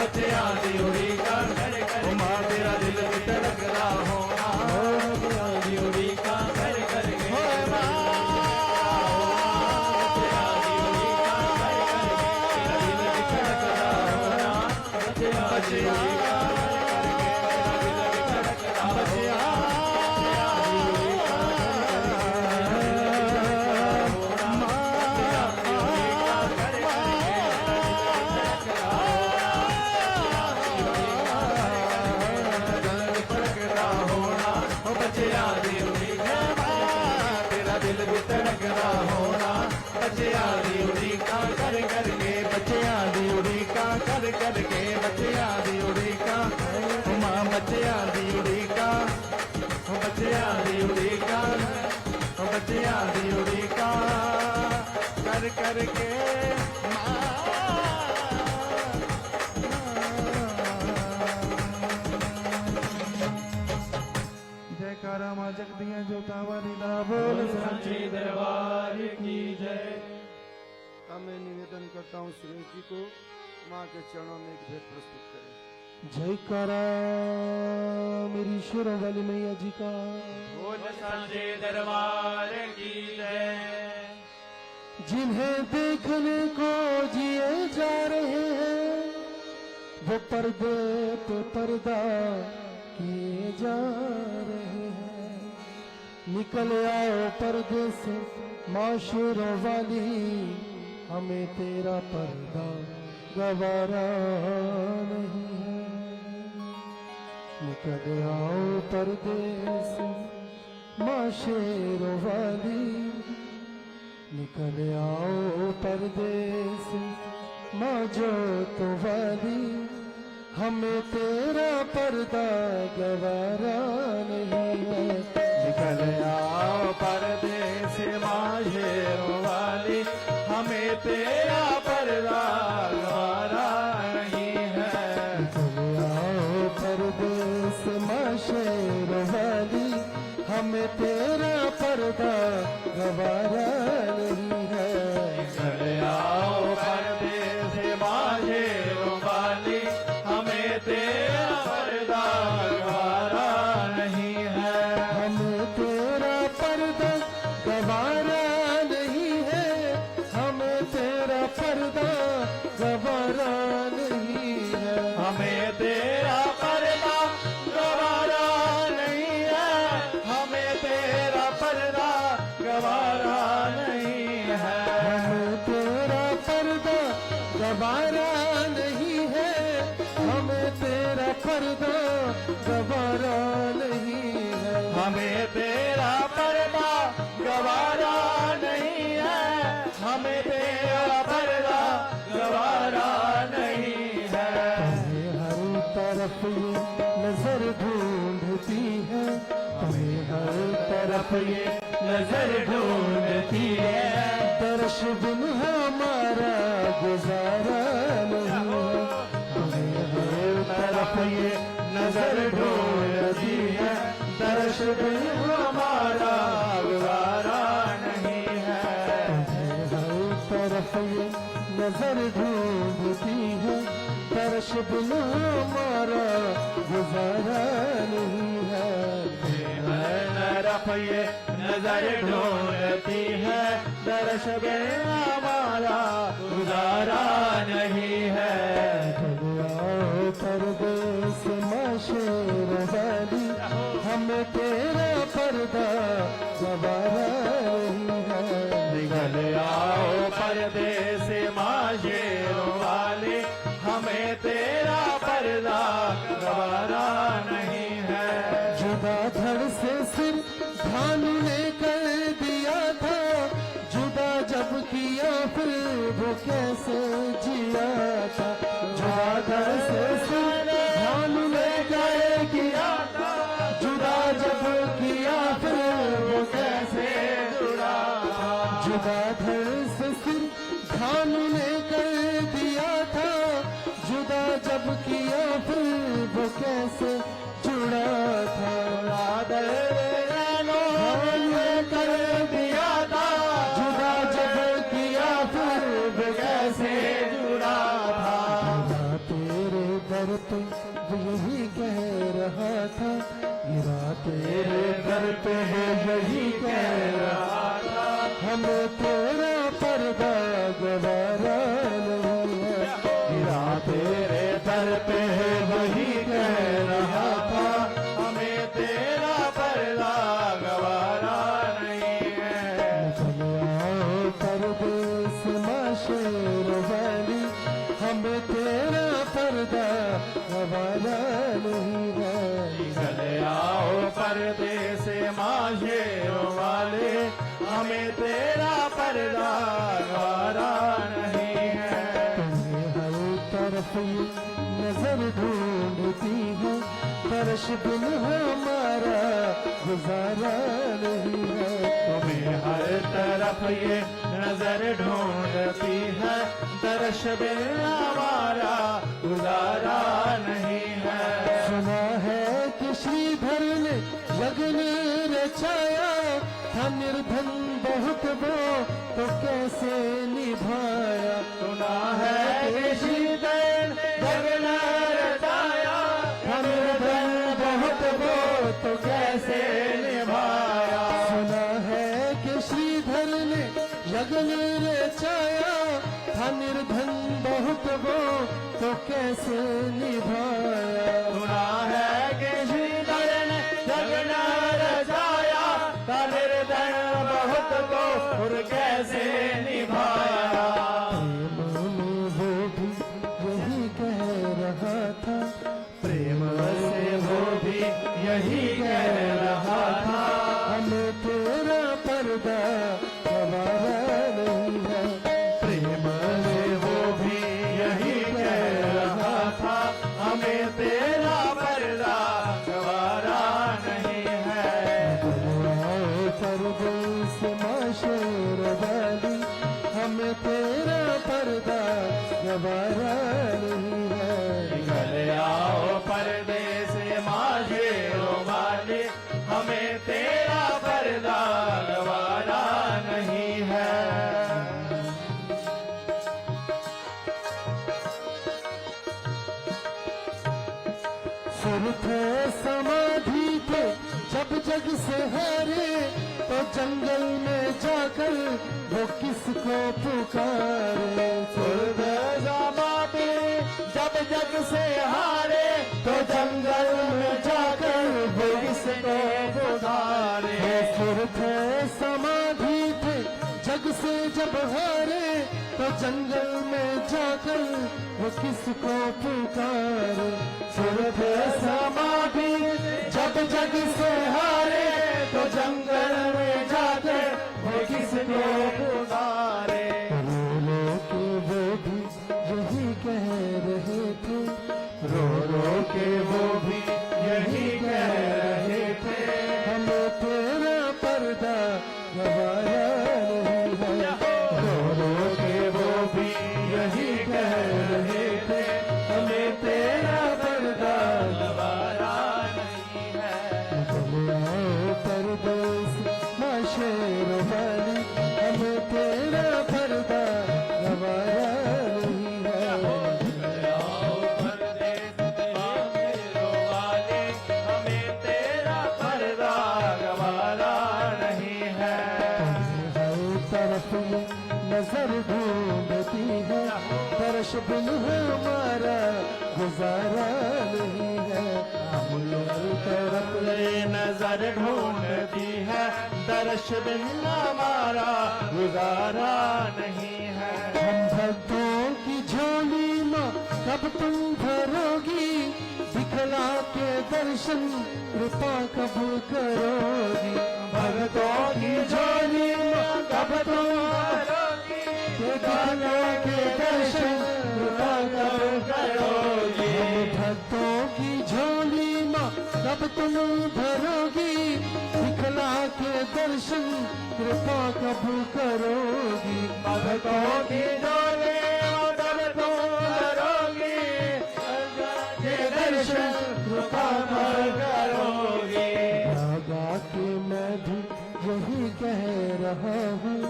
बच्चियां दी उड़ीकां कर करके
मां तेरा दिल भी धड़कदा होना
बच्चियां दी उड़ीकां कर करके
होए मां करके बच्चियां दी उड़ीकां मां बच्चियां दी उड़ीकां बच्चियां दी उड़ीकां बच्चियां दी उड़ीकां कर करके जयकारा मां जगदियां जोता वाली दा बोल
सच्चे दरबार की जय।
अब मैं निवेदन करता हूँ सुरेश जी को माँ के चरणों में एक भेंट प्रस्तुत करें।
जयकारा मेरी शेरों वाली मैया जी का।
बोल सच्चे दरबार की जय।
जिन्हें देखने को जिए जा रहे हैं वो पर्दे पे पर्दा किए जा रहे हैं। निकल आओ पर्दे से माशरों वाली हमें तेरा पर्दा गवारा नहीं है। निकल आओ पर्दे से माशरों वाली निकल आओ पर्दे से माँ जोत वाली हमें तेरा पर्दा गवारा नहीं है।
निकल आओ पर्दे से माँ शेरों वाली हमें तेरा पर्दा गवारा नहीं है।
निकल आओ पर्दे से माँ शेरों वाली हमें तेरा पर्दा गवारा नहीं है।
निकल आओ पर्दे से माँ शेरों वाली हमें तेरा पर्दा गवारा नहीं है।
हमें तेरा पर्दा गवारा नहीं है। हमें तेरा पर्दा गवारा नहीं है।
हमें तेरा पर्दा गवारा नहीं है। हमें तेरा पर्दा गवारा नहीं है।
हमें तेरा पर्दा गवारा नहीं है। हमें तेरा पर्दा गवारा नहीं है।
हमें तेरा पर्दा गवारा नहीं है। हमें तेरा पर्दा गवारा नहीं है।
हर तरफ ये नजर ढूंढती है। हमें हर तरफ ये
नजर ढूंढती है।
दर्श बिन हमारा गुजारा नहीं है। हमें हर
तरफ ये नजर ढूंढती है। दर्श बिन हमारा गुजारा नहीं है।
हर तरफ ये नजर ढूंढती है। दर्श बिन हमारा गुजारा नहीं है।
तरफ ये नजर ढूंढती है। दर्श बिन हमारा गुजारा नहीं है।
परदेस माशेर वाली हमें तेरा पर्दा गवारा नहीं है।
निकल आओ पर्दे से माँ शेरों वाले हमें तेरा पर्दा गवारा नहीं है।
जुदा धड़ से सिर भानु ने कर दिया था। जुदा जब किया फिर वो कैसे जिया था। जुदा धड़ से सिर भानु ने कर किया था। जुदा जब किया फिर वो कैसे जुड़ा था। जुदा धड़ से सिर भानु ने जब किया फिर वो कैसे जुड़ा था।
कर दिया था
जुदा जब किया फिर वो
कैसे जुड़ा था।
गिरा तेरे दर पे वो यही कह रहा था, गिरा तेरे दर पे वो यही कह रहा था, हमें तेरा पर्दा गवारा नहीं है।
गिरा तेरे दर पे है वही कह रहा था, हमें तेरा पर्दा गवारा नहीं है।
निकल आओ परदेस माशेर वाली, हमें तेरा पर्दा गवारा नहीं है।
निकल आओ परदेस माशेरों वाले, हमें तेरा पर्दा गवारा नहीं है।
तुम्हें हर तरफ ये नजर ढूंढती है, तरश बिन हमारा गुजारा नहीं है।
तुम्हें हर तरफ ये नजर ढूंढती है, दर्श बिन हमारा गुजारा नहीं है।
सुना है कि श्रीधर ने यज्ञ रचाया था, निर्धन बहुत वो तो कैसे निभाया।
सुना है कि श्रीधर जगन रचाया, निर्धन बहुत वो तो कैसे निभाया।
सुना है कि श्रीधर ने यज्ञ रचाया था, निर्धन बहुत वो तो कैसे निभाया।
सुना है कि श्रीधर ने जगन रचाया, निर्धन बहुत को और कैसे निभाया।
प्रेम में वो भी यही कह रहा था,
प्रेम से वो भी यही कह रहा था,
हमें तेरा पर्दा गवारा नहीं है।
प्रेम से वो भी यही कह रहा था, हमें तेरा पर्दा गवारा नहीं है।
परदेस माशेर वाली, हमें तेरा पर्दा गवारा नहीं है।
निकल आओ परदेस माशेरों वाले, हमें तेरा पर्दा गवारा नहीं है।
सुर थे समाधि थे जब जग से हारे, तो जंगल में जाकर वो किसको पुकारे।
सुरद समाधि जब जग से हारे, तो जंगल में जाकर वो किसको पुकारे।
सुर थे समाधि थे जग से जब हारे, तो जंगल में जाकर वो किसको पुकारे।
सुरद समाधि जब जग से हारे, तो जंगल में जाकर वो किसको पुकारे।
रो के वो भी यही कह रहे थे,
रो रो के वो भी यही कह रहे थे,
हमें तेरा पर्दा गवारा नहीं है।
रो रो के वो भी यही कह रहे थे, हमें तेरा पर्दा गवारा नहीं है।
निकल आओ परदेस माशेर वाली, हमें तेरा पर्दा गवारा नहीं है।
आओ परदेस माशेरों वाले, हमें तेरा पर्दा गवारा नहीं है।
हर तरफ ये नजर ढूंढती है, दर्श बिन हमारा गुजारा नहीं है।
हर तरफ ये नजर ढूंढती है, दर्श बिन हमारा गुजारा नहीं है।
हम भक्तों की झोली माँ कब तुम भरोगी, दिखला के दर्शन कृपा कब करोगी।
भक्तों की झोली कब तुम भरोगी, दिखला के दर्शन कृपा कब करोगी।
भक्तों की झोली माँ कब तुम भरोगी, दिखला के दर्शन कृपा कब करोगी।
भक्तों की झोली कब तुम भरोगी,
रहा हूँ,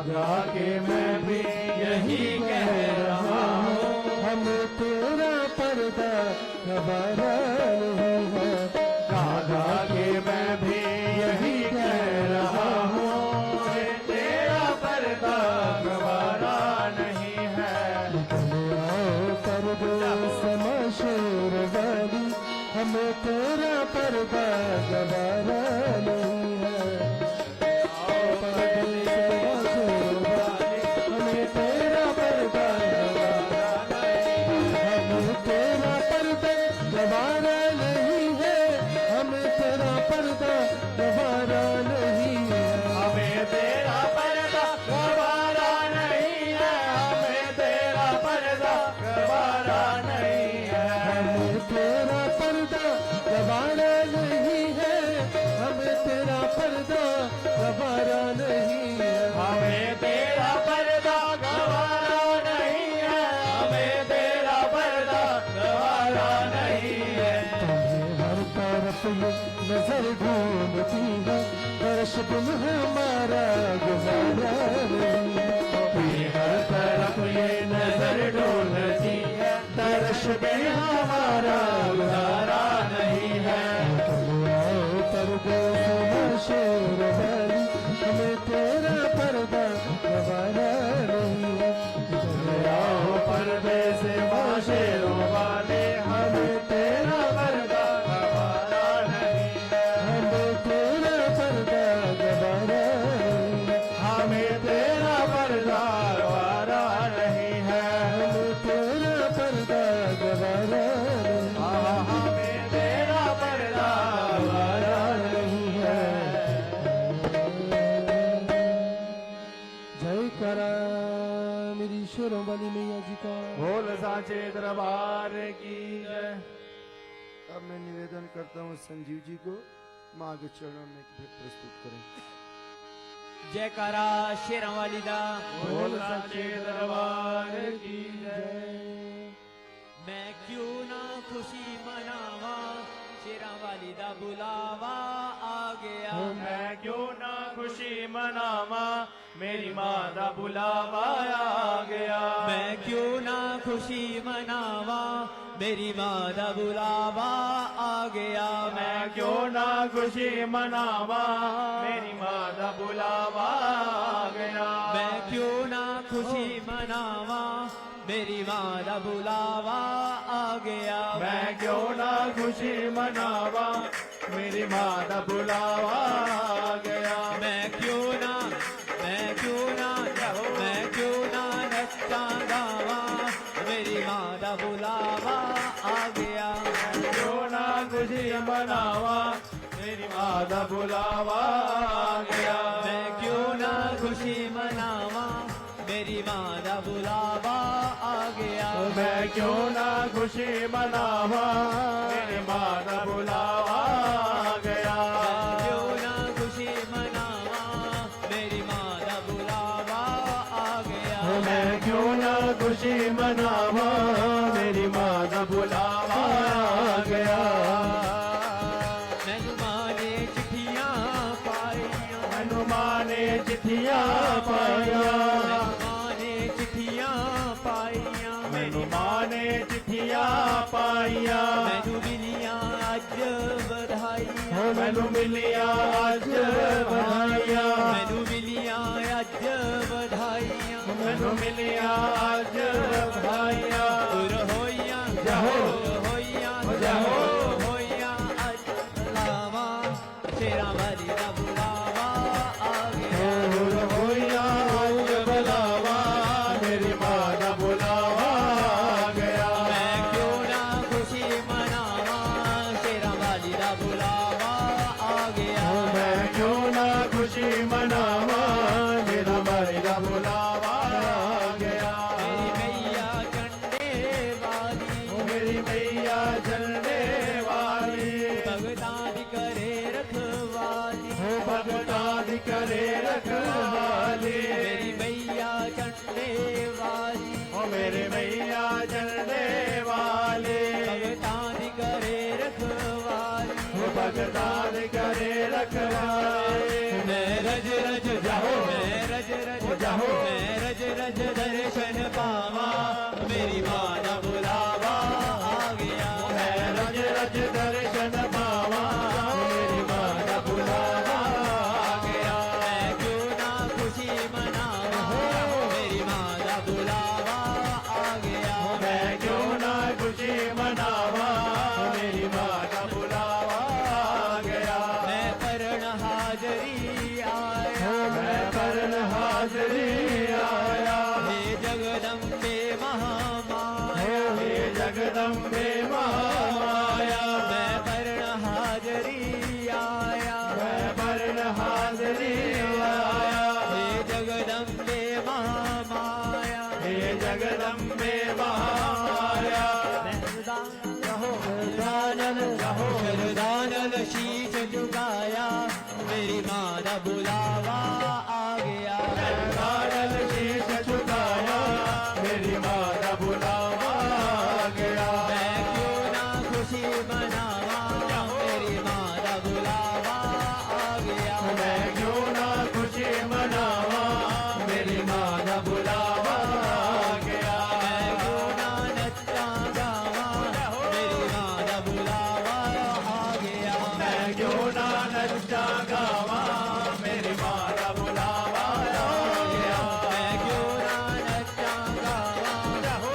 गा के मैं भी यही कह रहा हूँ,
हम तेरा पर्दा गवारा नहीं है।
गा के मैं भी यही कह रहा हूँ, तेरा पर्दा गवारा नहीं है।
परदेस मशहूर वाली, हमें तेरा पर्दा गवारा नहीं है। परदेस मशहूर वाली, हमें तेरा पर्दा गवारा नहीं है। हमें तेरा पर्दा गवारा नहीं है। हमें तेरा पर्दा गवारा नहीं है।
हमें तेरा पर्दा गवारा नहीं है, हमें तेरा पर्दा गवारा नहीं है।
हमें तेरा पर्दा गवारा नहीं है। हमें तेरा पर्दा गवारा नहीं है।
हमें तेरा पर्दा गवारा नहीं है, हमें तेरा पर्दा गवारा नहीं है।
तुम्हें हर तरफ ये नजर ढूंढती है, दर्श तुम हमारा गुजारा नहीं है।
तुम्हें हर तरफ ये नजर ढूंढती है, दर्श भी हमारा गुजारा नहीं है।
तुम आओ परदेस मशहूर वाली, हमें तेरा पर्दा गवारा नहीं है। तुम आओ
परदेस माशेरों वाले, हमें तेरा पर्दा गवारा नहीं है।
हमें तेरा पर्दा गवारा नहीं है।
हमें तेरा पर्दा गवारा नहीं है।
हमें तेरा पर्दा गवारा नहीं है।
हमें तेरा पर्दा गवारा नहीं है।
जय करा मेरी शेरों वाली मैया जी का।
बोल साचे दरबार की जय।
अब मैं निवेदन करता हूँ संजीव जी को माँ के चरणों में प्रस्तुत करें।
जयकारा शेरां वाली दा।
बोल साचे दरबार की जय।
मैं क्यों ना खुशी मनावा, शेरां वाली दा बुलावा आ गया।
मैं क्यों ना खुशी मनावा, मेरी माँ दा बुलावा आ गया।
मैं क्यों ना खुशी मनावा, मेरी माँ दा बुलावा आ गया।
मैं क्यों ना खुशी मनावा, मेरी माँ दा बुलावा आ गया।
मैं क्यों ना खुशी मनावा, मेरी माँ दा बुलावा आ गया।
मैं क्यों ना खुशी मनावा, मेरी माँ दा बुलावा आ गया।
मैं क्यों ना नच्चा गावा, मेरी माँ दा बुलावा आ गया।
क्यों ना खुशी मनावा, मेरी माँ दा बुलावा आ गया।
मैं क्यों ना खुशी मनावा, मेरी माँ दा बुलावा आ गया।
मैं क्यों ना खुशी मनावा, मेरी माँ दा बुलावा आ गया।
क्यों ना खुशी मनावा, मेरी माँ दा बुलावा आ गया।
मैं क्यों ना खुशी मनावा, मेरी माँ दा बुलावा आ गया।
मैनू माँ ने चिट्ठियां पाईयां,
मैनू माँ ने चिट्ठियां पाईयां,
मैनू माँ ने चिट्ठियां पाईयां।
मैनू माँ ने चिट्ठियां पाईयां।
मैनू मिलियां अज बधाइयां,
मैनू मिलियां अज बधाइयां।
मैनू मिलियां अज बधाइयां।
मैनू मिलियां अज बधाइयां।
उर होइयां
जहो,
होइयां
जहो,
होइयां अज बुलावा, शेरां वाली दा बुलावा आ गया।
दूर होइया अज बुलावा, मेरी माँ दा बुलावा आ गया।
मैं क्यों ना खुशी मनावा, शेरां वाली दा बुलावा आ गया।
मैं क्यों ना खुशी मनावा, मेरा माई दा बुलावा आ गया।
मेरी मैया चंडे वाली,
मेरी मैया चलने वाली,
भगतां दी करे रखवाली।
भगतां दी करे रखवाली।
मेरी मैया चंडे वाली,
ओ मेरे मैया चलने वाली,
भगतां दी करे रखवाली।
भगतां दी करे रखवाली।
मैं रज रज मेरी माँ का बुलावा आ गया।
मैं रज रज दर्शन पावा, मेरी माँ का बुलावा आ गया।
मैं क्यों ना खुशी मनावा, मेरी माँ का बुलावा आ गया।
मैं क्यों ना खुशी मनावा, मेरी माँ का बुलावा आ गया।
मैं परण हाजरी आया,
मैं परण हाजरी आया।
हे जगदम्बे महामाया,
हे जगदम्बे महामाया।
मैं परण हाजरी आया,
मैं परण हाजरी आया।
हे जगदम्बे महामाया।
हे जगदम्बे महामाया।
शरदानल शीश झुकाया, मेरी माँ का बुलावा आ गया।
शरदानल शीश झुकाया, मेरी माँ का बुलावा आ गया।
मैं क्यों ना खुशी मनावा, मेरी माँ का बुलावा आ गया।
मैं क्यों ना खुशी मनावा, मेरी माँ का बुलावा आ गया।
मैं क्यों ना नच्चा गावा, मेरी माँ का बुलावा आ गया।
मैं क्यों ना नच्चा गावा, मेरी माँ का बुलावा आ गया।
मैं क्यों ना नच्चा गावा,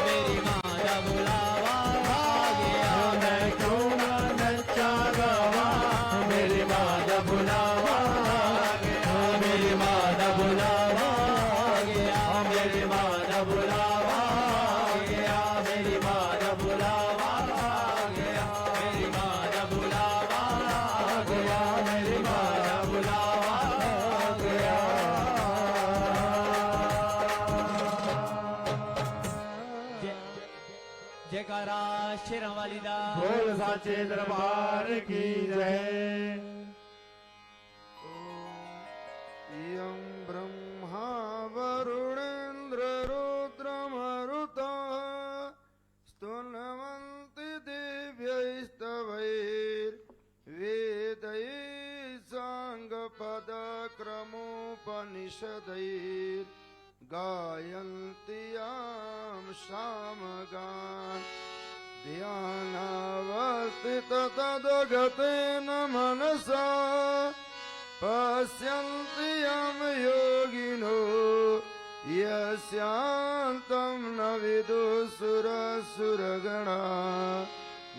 मेरी माँ का बुलावा आ गया।
मैं क्यों ना नच्चा गावा, मेरी माँ का बुलावा आ गया। मेरी माँ का बुलावा आ गया। मेरी माँ का बुलावा आ गया। मेरी माँ का बुलावा आ गया। मेरी माँ का बुलावा आ गया। मेरी माँ का बुलावा आ गया।
जयकारा शेरों वाली दा।
बोल साचे दरबार की जय।
यं ब्रह्मा वरुणेन्द्र रुद्रमरुतः स्तुवन्ति दिव्यैस्तवैर्वेदैः साङ्गपदक्रमोपनिषदैर्गायन्ति यां सामगान् ध्यानावस्थिततद्गतेन मनसा पश्यन्ति यं योगिनो यस्यान्तं न विदुसुरसुरगणा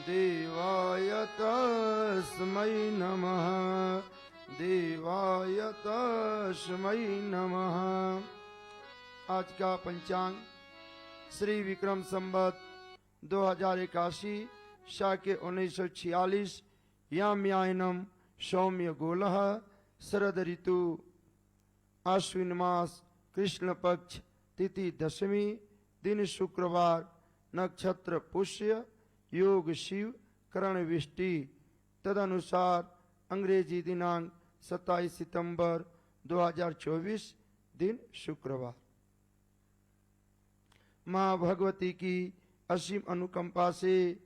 देवाय तस्मै नमः देवाय तस्मै नमः। आज का पंचांग श्री विक्रम संवत 2081 शाके 1946 याम्यायनम सौम्य गोलः शरद ऋतु आश्विन मास कृष्ण पक्ष तिथि दशमी दिन शुक्रवार नक्षत्र पुष्य योग शिव करण विष्टि तदनुसार अंग्रेजी दिनांक 27 सितंबर 2024 दिन शुक्रवार। माँ भगवती की असीम अनुकंपा से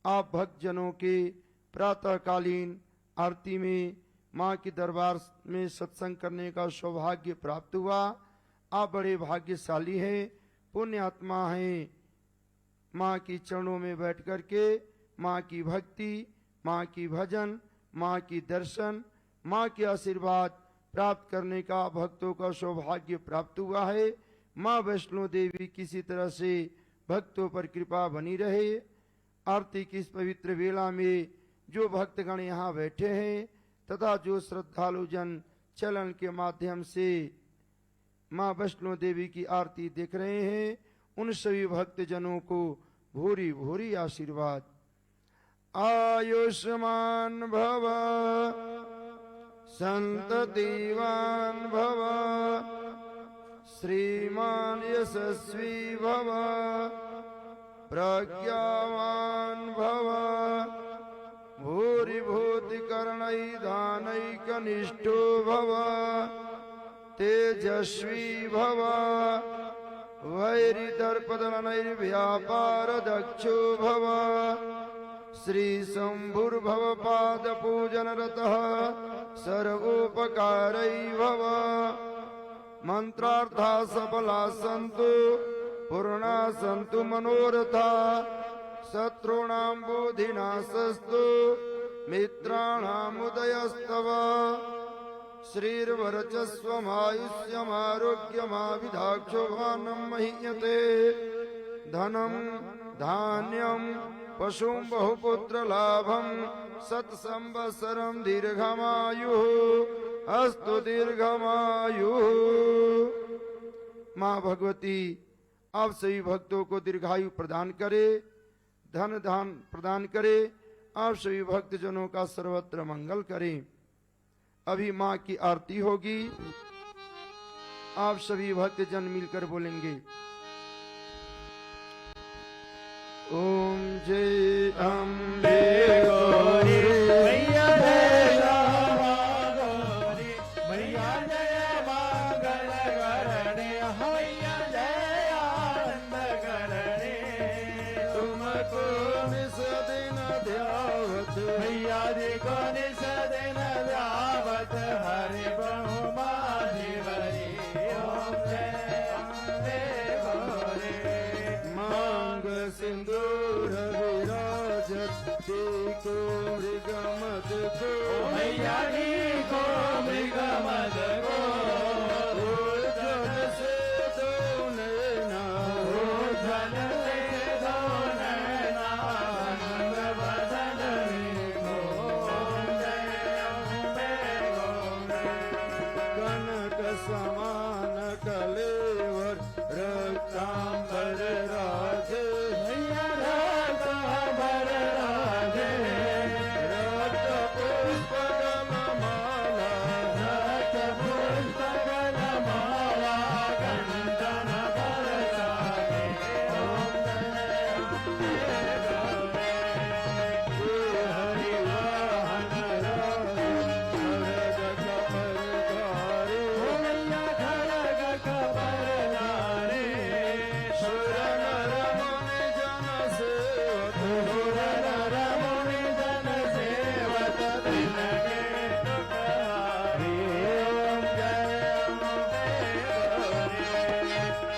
आप भक्तजनों के प्रातःकालीन आरती में माँ के दरबार में सत्संग करने का सौभाग्य प्राप्त हुआ। आप बड़े भाग्यशाली हैं, पुण्य आत्मा हैं। माँ की चरणों में बैठ करके माँ की भक्ति, माँ की भजन, माँ की दर्शन, माँ के आशीर्वाद प्राप्त करने का भक्तों का सौभाग्य प्राप्त हुआ है। माँ वैष्णो देवी किसी तरह से भक्तों पर कृपा बनी रहे। आरती की इस पवित्र वेला में जो भक्तगण यहाँ बैठे हैं तथा जो श्रद्धालु जन चलन के माध्यम से माँ वैष्णो देवी की आरती देख रहे हैं, उन सभी भक्तजनों को भूरी भूरी आशीर्वाद। आयुष्मान भव संततिवान भव श्रीमान यशस्वी भव प्रज्ञावान भव भूरिभूति कर्णैधानैकनिष्ठो भव तेजस्वी भव वैरिदर्पदलनैर्व्यापार दक्षो भव श्री शंभुर्भव पाद पूजन रतः सर्वोपकारै भव मंत्रार्था सफला सन्तु पूर्णा सन्तु मनोरथा शत्रूणां बुद्धिनाशस्तु मित्राणामुदयस्तव श्रीर्वरचस्वमायुष्यमारोग्यमाविधाक्षोभानं महीयते धनं धान्यं पशुं बहुपुत्रलाभं सत्संवत्सरं दीर्घमायुः अस्तु दीर्घमायुः। माँ भगवती आप सभी भक्तों को दीर्घायु प्रदान करे, धन दान प्रदान करे, आप सभी भक्तजनों का सर्वत्र मंगल करें। अभी माँ की आरती होगी, आप सभी भक्तजन मिलकर बोलेंगे ओम जय अम्बे गौरी
मैया जय रामा गौरी मैया जय मंगल करणे मैया जय आनंद करणे
तुमको निस दिन ध्यावत
मैया जी को निस दिन ध्यावत हरि बहुमा जीवरी ओम जय अम्बे गौरी
मांग सिंदूर विराजत को मृगमद को
मैया जी को मृगमद को
जल से दो नैना
जल से दो नैना रंग बदन को जय अम्बे गौरी
कनक समान कलेवर रक्तांबर राधे
मैया रक्तांबर राधे
रक्त पुष्पगल माला
रक्त पुष्पगल माला कंचन बरसाने ओम जय अम्बे गौरी
हरि वाहन
मैया खड़ग कबर नारे
शरण रमण जन सेवक
रमुनि जन सेवक दिन के टुकहारी ओम जय अम्बे गौरी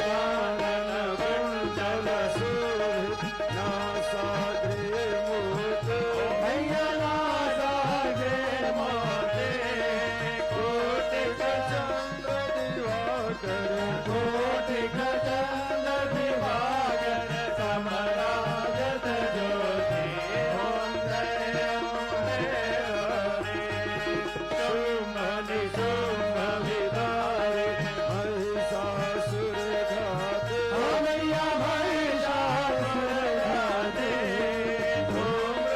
कानन कुंडल शोभित नासाग्रे मुहूर्त
मैया लागा गे मोते
कोटिक चंद्र दिवाकर
कोटिक चंद्र दिवाकर समराजत ज्योति ओम जय अम्बे गौरी
शुंभ निशुंभ विदारे महिषासुर घाते
मैया महिषासुर घाते
धूम्र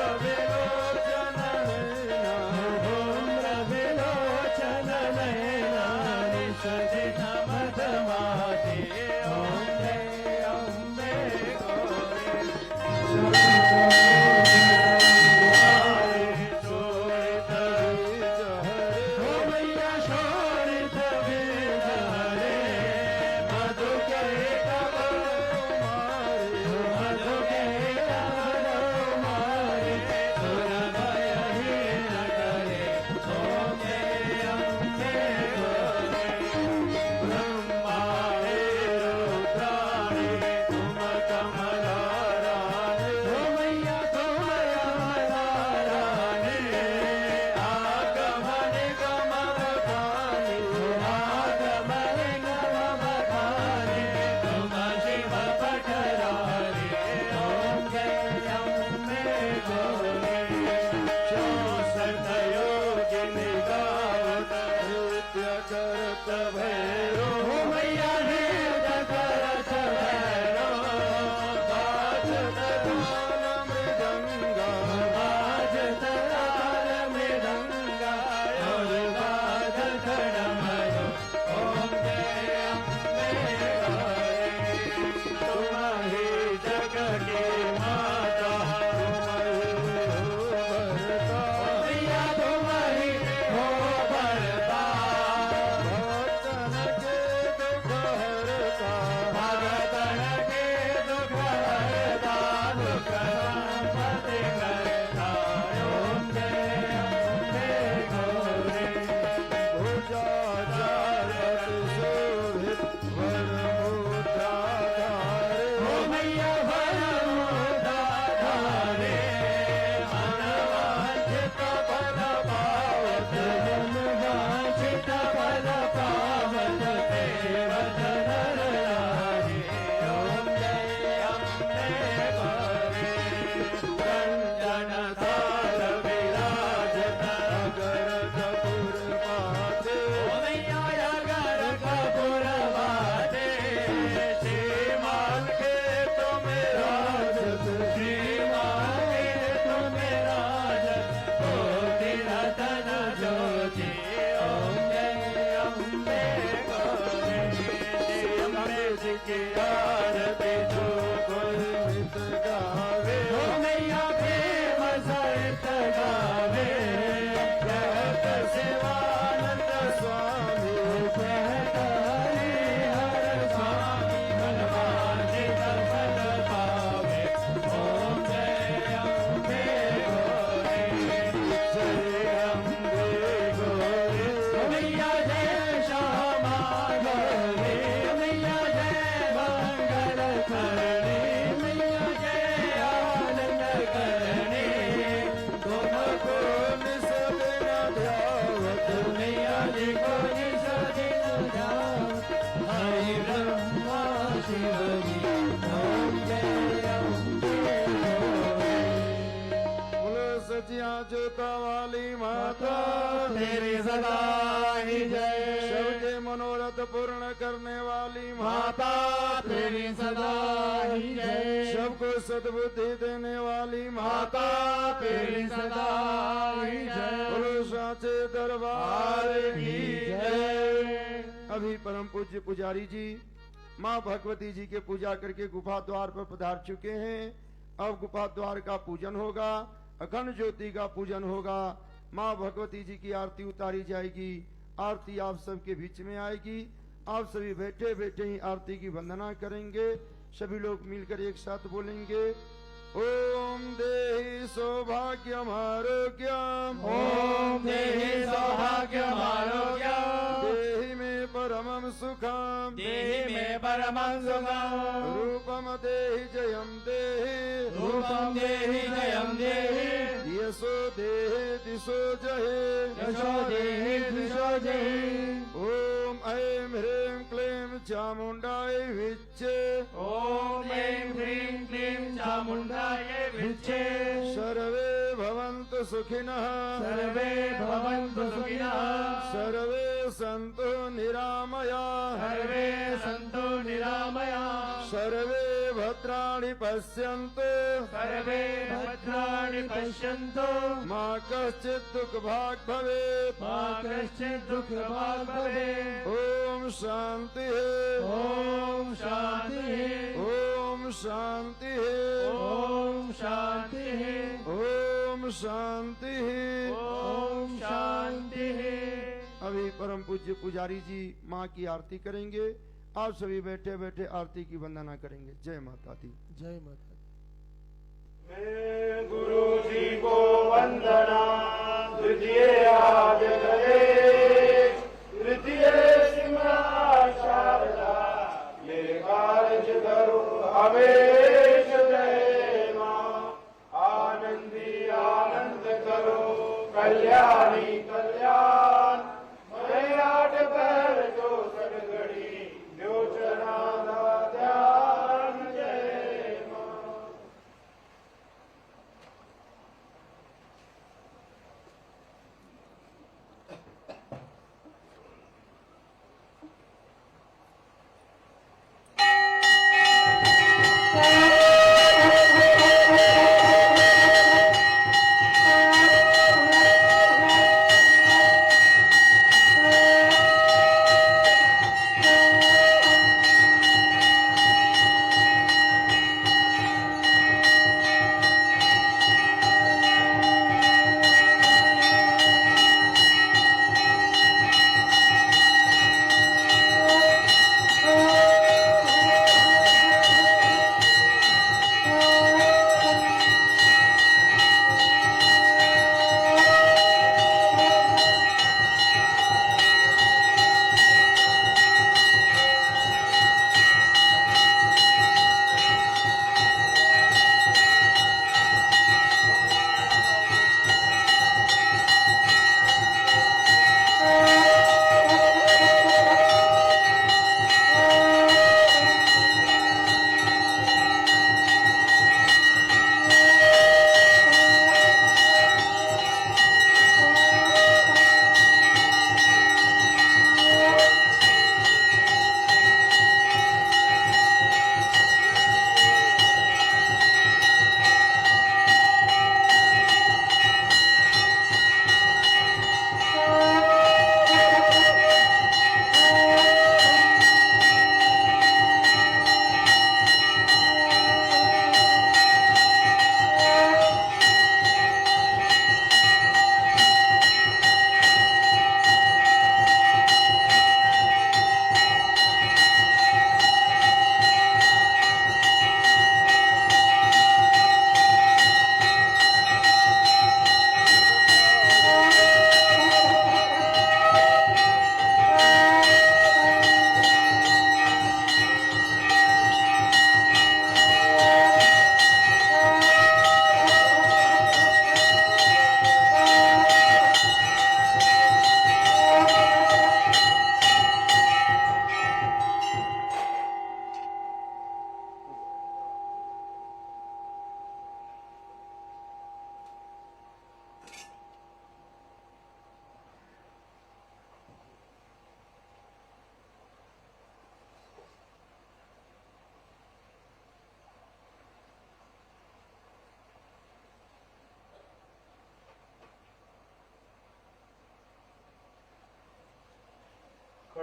जोता वाली माता
तेरी सदा ही जय।
सबके मनोरथ पूर्ण करने वाली
माता तेरी सदा ही जय।
सबको सद्बुद्धि देने वाली
माता तेरी सदा ही जय।
बोलो साचे दरबार की
जय।
अभी परम पूज्य पुजारी जी माँ भगवती जी के पूजा करके गुफा द्वार पर पधार चुके हैं। अब गुफा द्वार का पूजन होगा, अखंड ज्योति का पूजन होगा। माँ भगवती जी की आरती उतारी जाएगी। आरती आप सबके बीच में आएगी। आप सभी बैठे बैठे ही आरती की वंदना करेंगे। सभी लोग मिलकर एक साथ बोलेंगे ओम देहि सौभाग्यम आरोग्यम।
ओम देहि सौभाग्यम आरोग्यम।
देहि मे परमं सुखम।
देहि मे परमं सुखम।
रूपम देहि जयम देहि।
रूपम देहि जयम देहि।
यशो देहि दिशो जहि।
यशो देहि दिशो जहि।
ओम ऐं ह्रीं क्लीं चामुण्डाय विच्चे।
ओम ऐं ह्रीं क्लीं चामुण्डाय विच्चे।
सर्वे भवन्तु सुखिनः।
सर्वे भवन्तु सुखिनः।
सर्वे सन्तु निरामयाः।
सर्वे सन्तु निरामयाः।
सर्वे भद्राणि पश्यन्तु।
सर्वे भद्राणि पश्यन्तु।
मा कश्चित् दुःखभाग् भवेत्।
मा कश्चित् दुःखभाग् भवेत्।
ॐ शान्तिः।
ॐ शान्तिः।
ॐ शान्तिः।
ॐ शान्तिः।
ॐ शान्तिः।
ॐ शान्तिः।
अभी परम पूज्य पुजारी जी माँ की आरती करेंगे। आप सभी बैठे बैठे आरती की वंदना करेंगे। जय माता दी।
जय माता दी।
मैं गुरु जी को वंदना द्वितीय आद्य गणेश तृतीय सिमरा शारदा ये कार्य करो हमेश जय माँ। आनंदी आनंद करो कल्याणी कल्याण। मैं आठ पैर जो सदगड़ी जो चना ध्यान जय माँ।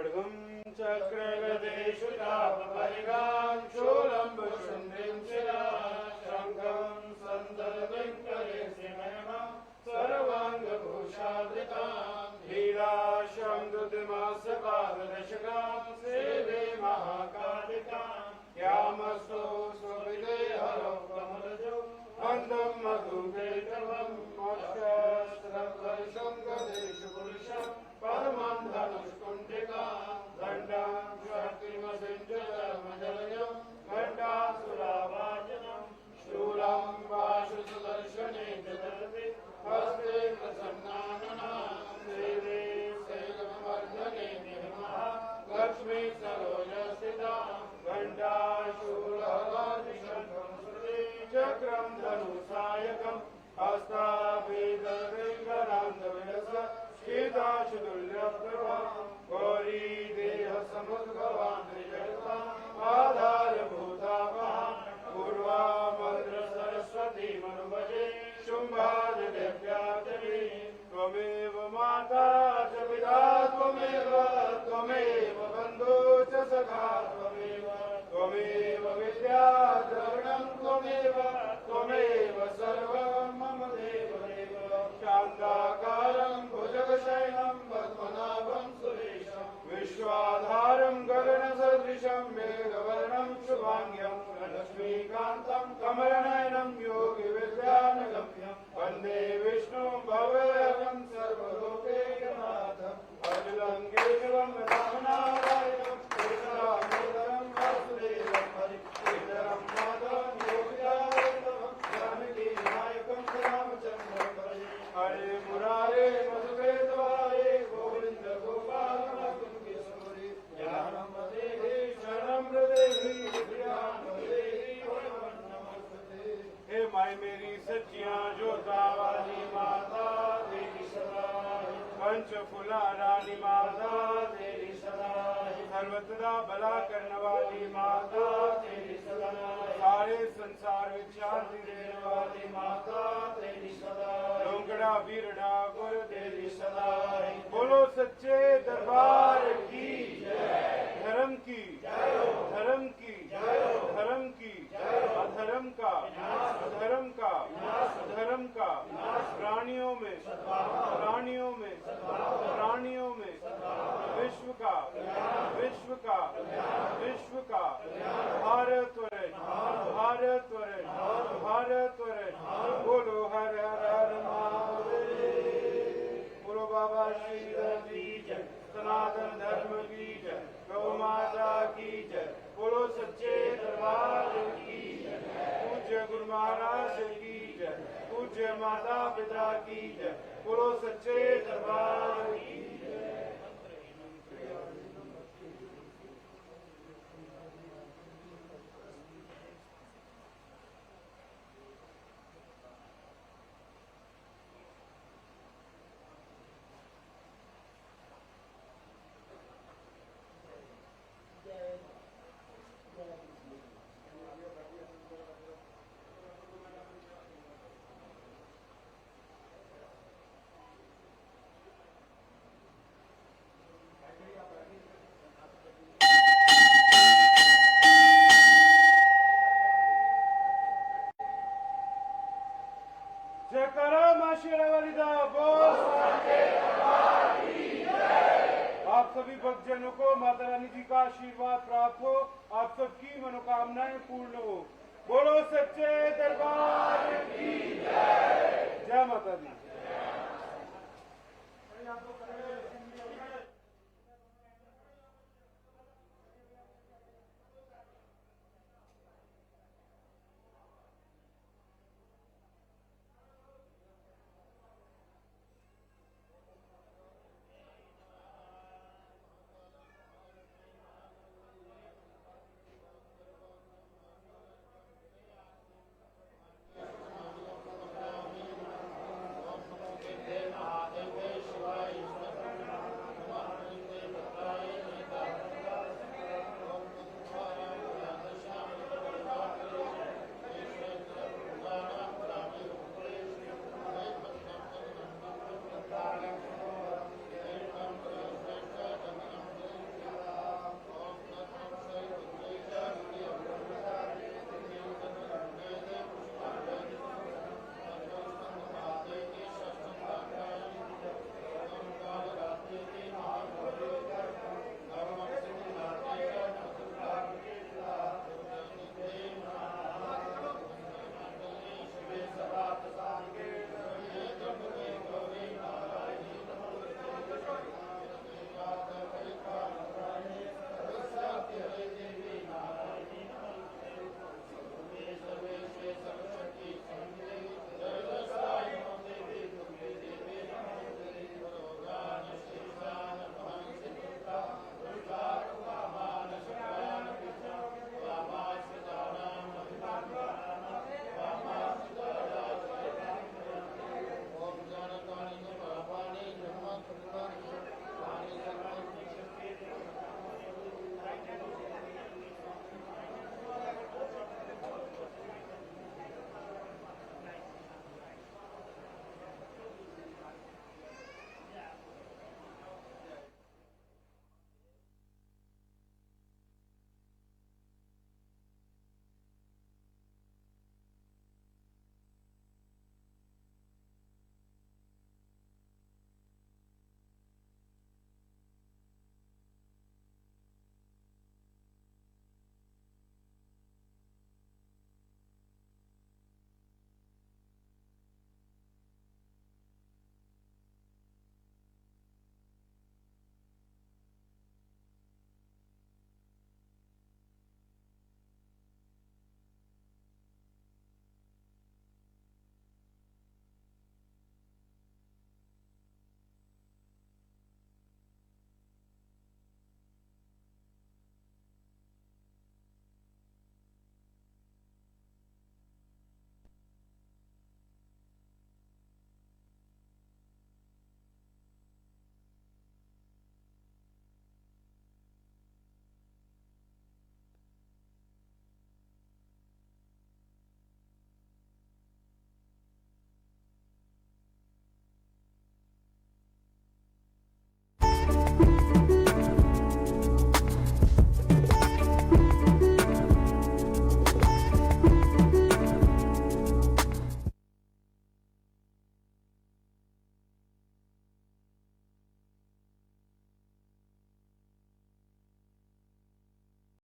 खड्गं चक्रगदेषु चापपरिगां शूलम्बशुण्डिं शिरा शङ्खं सन्दर्भिं करेशिमयमां सर्वाङ्गभूषावृतां हीराशङ्खदिमासपाददशकां सेवे महाकालिकां यामस्तो स्वविदेहरो कमलजो वन्दं मधुकेतवं मोक्षस्त्रवर्षं गदेषु पुरुषं परमं धनुष्कुण्डिकां दण्डां शक्तिमसिञ्चरमजलयं घण्टासुरावाचनं शूलं वाशुसुदर्शने जलति हस्ते प्रसन्नानना देवे शैलमर्दने निर्मः लक्ष्मी सरोजस्थितां घण्टाशूलहलादिशङ्खं श्रुते चक्रं धनुसायकं हस्ताभिदरिङ्गरान्दविलस शीताशुतुल्यप्रभा गौरी देहसमुद्भवान् त्रिजगताम् आधारभूता महा पूर्वा मद्र सरस्वती मनुभजे शुम्भादिदेव्यादेवी त्वमेव माता च पिता त्वमेव बन्धु च सखा त्वमेव विद्या द्रविणं त्वमेव सर्वं मम देवदेव शान्ताकारं भुजगशयनं पद्मनाभं सुरेशं विश्वाधारं गगनसदृशं मेघवर्णं शुभाङ्ग्यं लक्ष्मीकान्तं कमलनयनं योगिविद्यानगम्यं वन्दे विष्णुं भवयं सर्वलोकैकनाथम् अखिलं केशवं रामनारायणं केशवामोदरं वासुदेवं हरिश्रीधरं माधवं योगिराजं जानकी नायकं रामचन्द्रं भजे हरे मुरारे मधुकेतवारे गोविन्द गोपाल केशवरे ज्ञानमदे शरणं हृदे हे माय मेरी सच्चियां जोता वाली माता तेरी सदा पंचफुला रानी माता तेरी सदा सर्वदा भला करने वाली माता तेरी सदा सारे संसार में शांति देने वाली माता तेरी सदा लोंगड़ा वीरड़ा गुर तेरी सदा बोलो सच्चे दरबार की धर्म की धर्म की धर्म की अधर्म का प्राणियों में विश्व का भारत वर्ष बोलो हर हर महादेव बोलो बाबा श्रीधर की जय सनातन धर्म की जय गौ माता की जय बोलो सच्चे दरबार की जय पूज्य गुरु महाराज की जय पूज्य माता पिता की जय बोलो सच्चे दरबार की जय। आप सभी भक्तजनों को माता रानी जी का आशीर्वाद प्राप्त हो, आप सबकी मनोकामनाएं पूर्ण हो। बोलो सच्चे दरबार की जय। जय माता दी।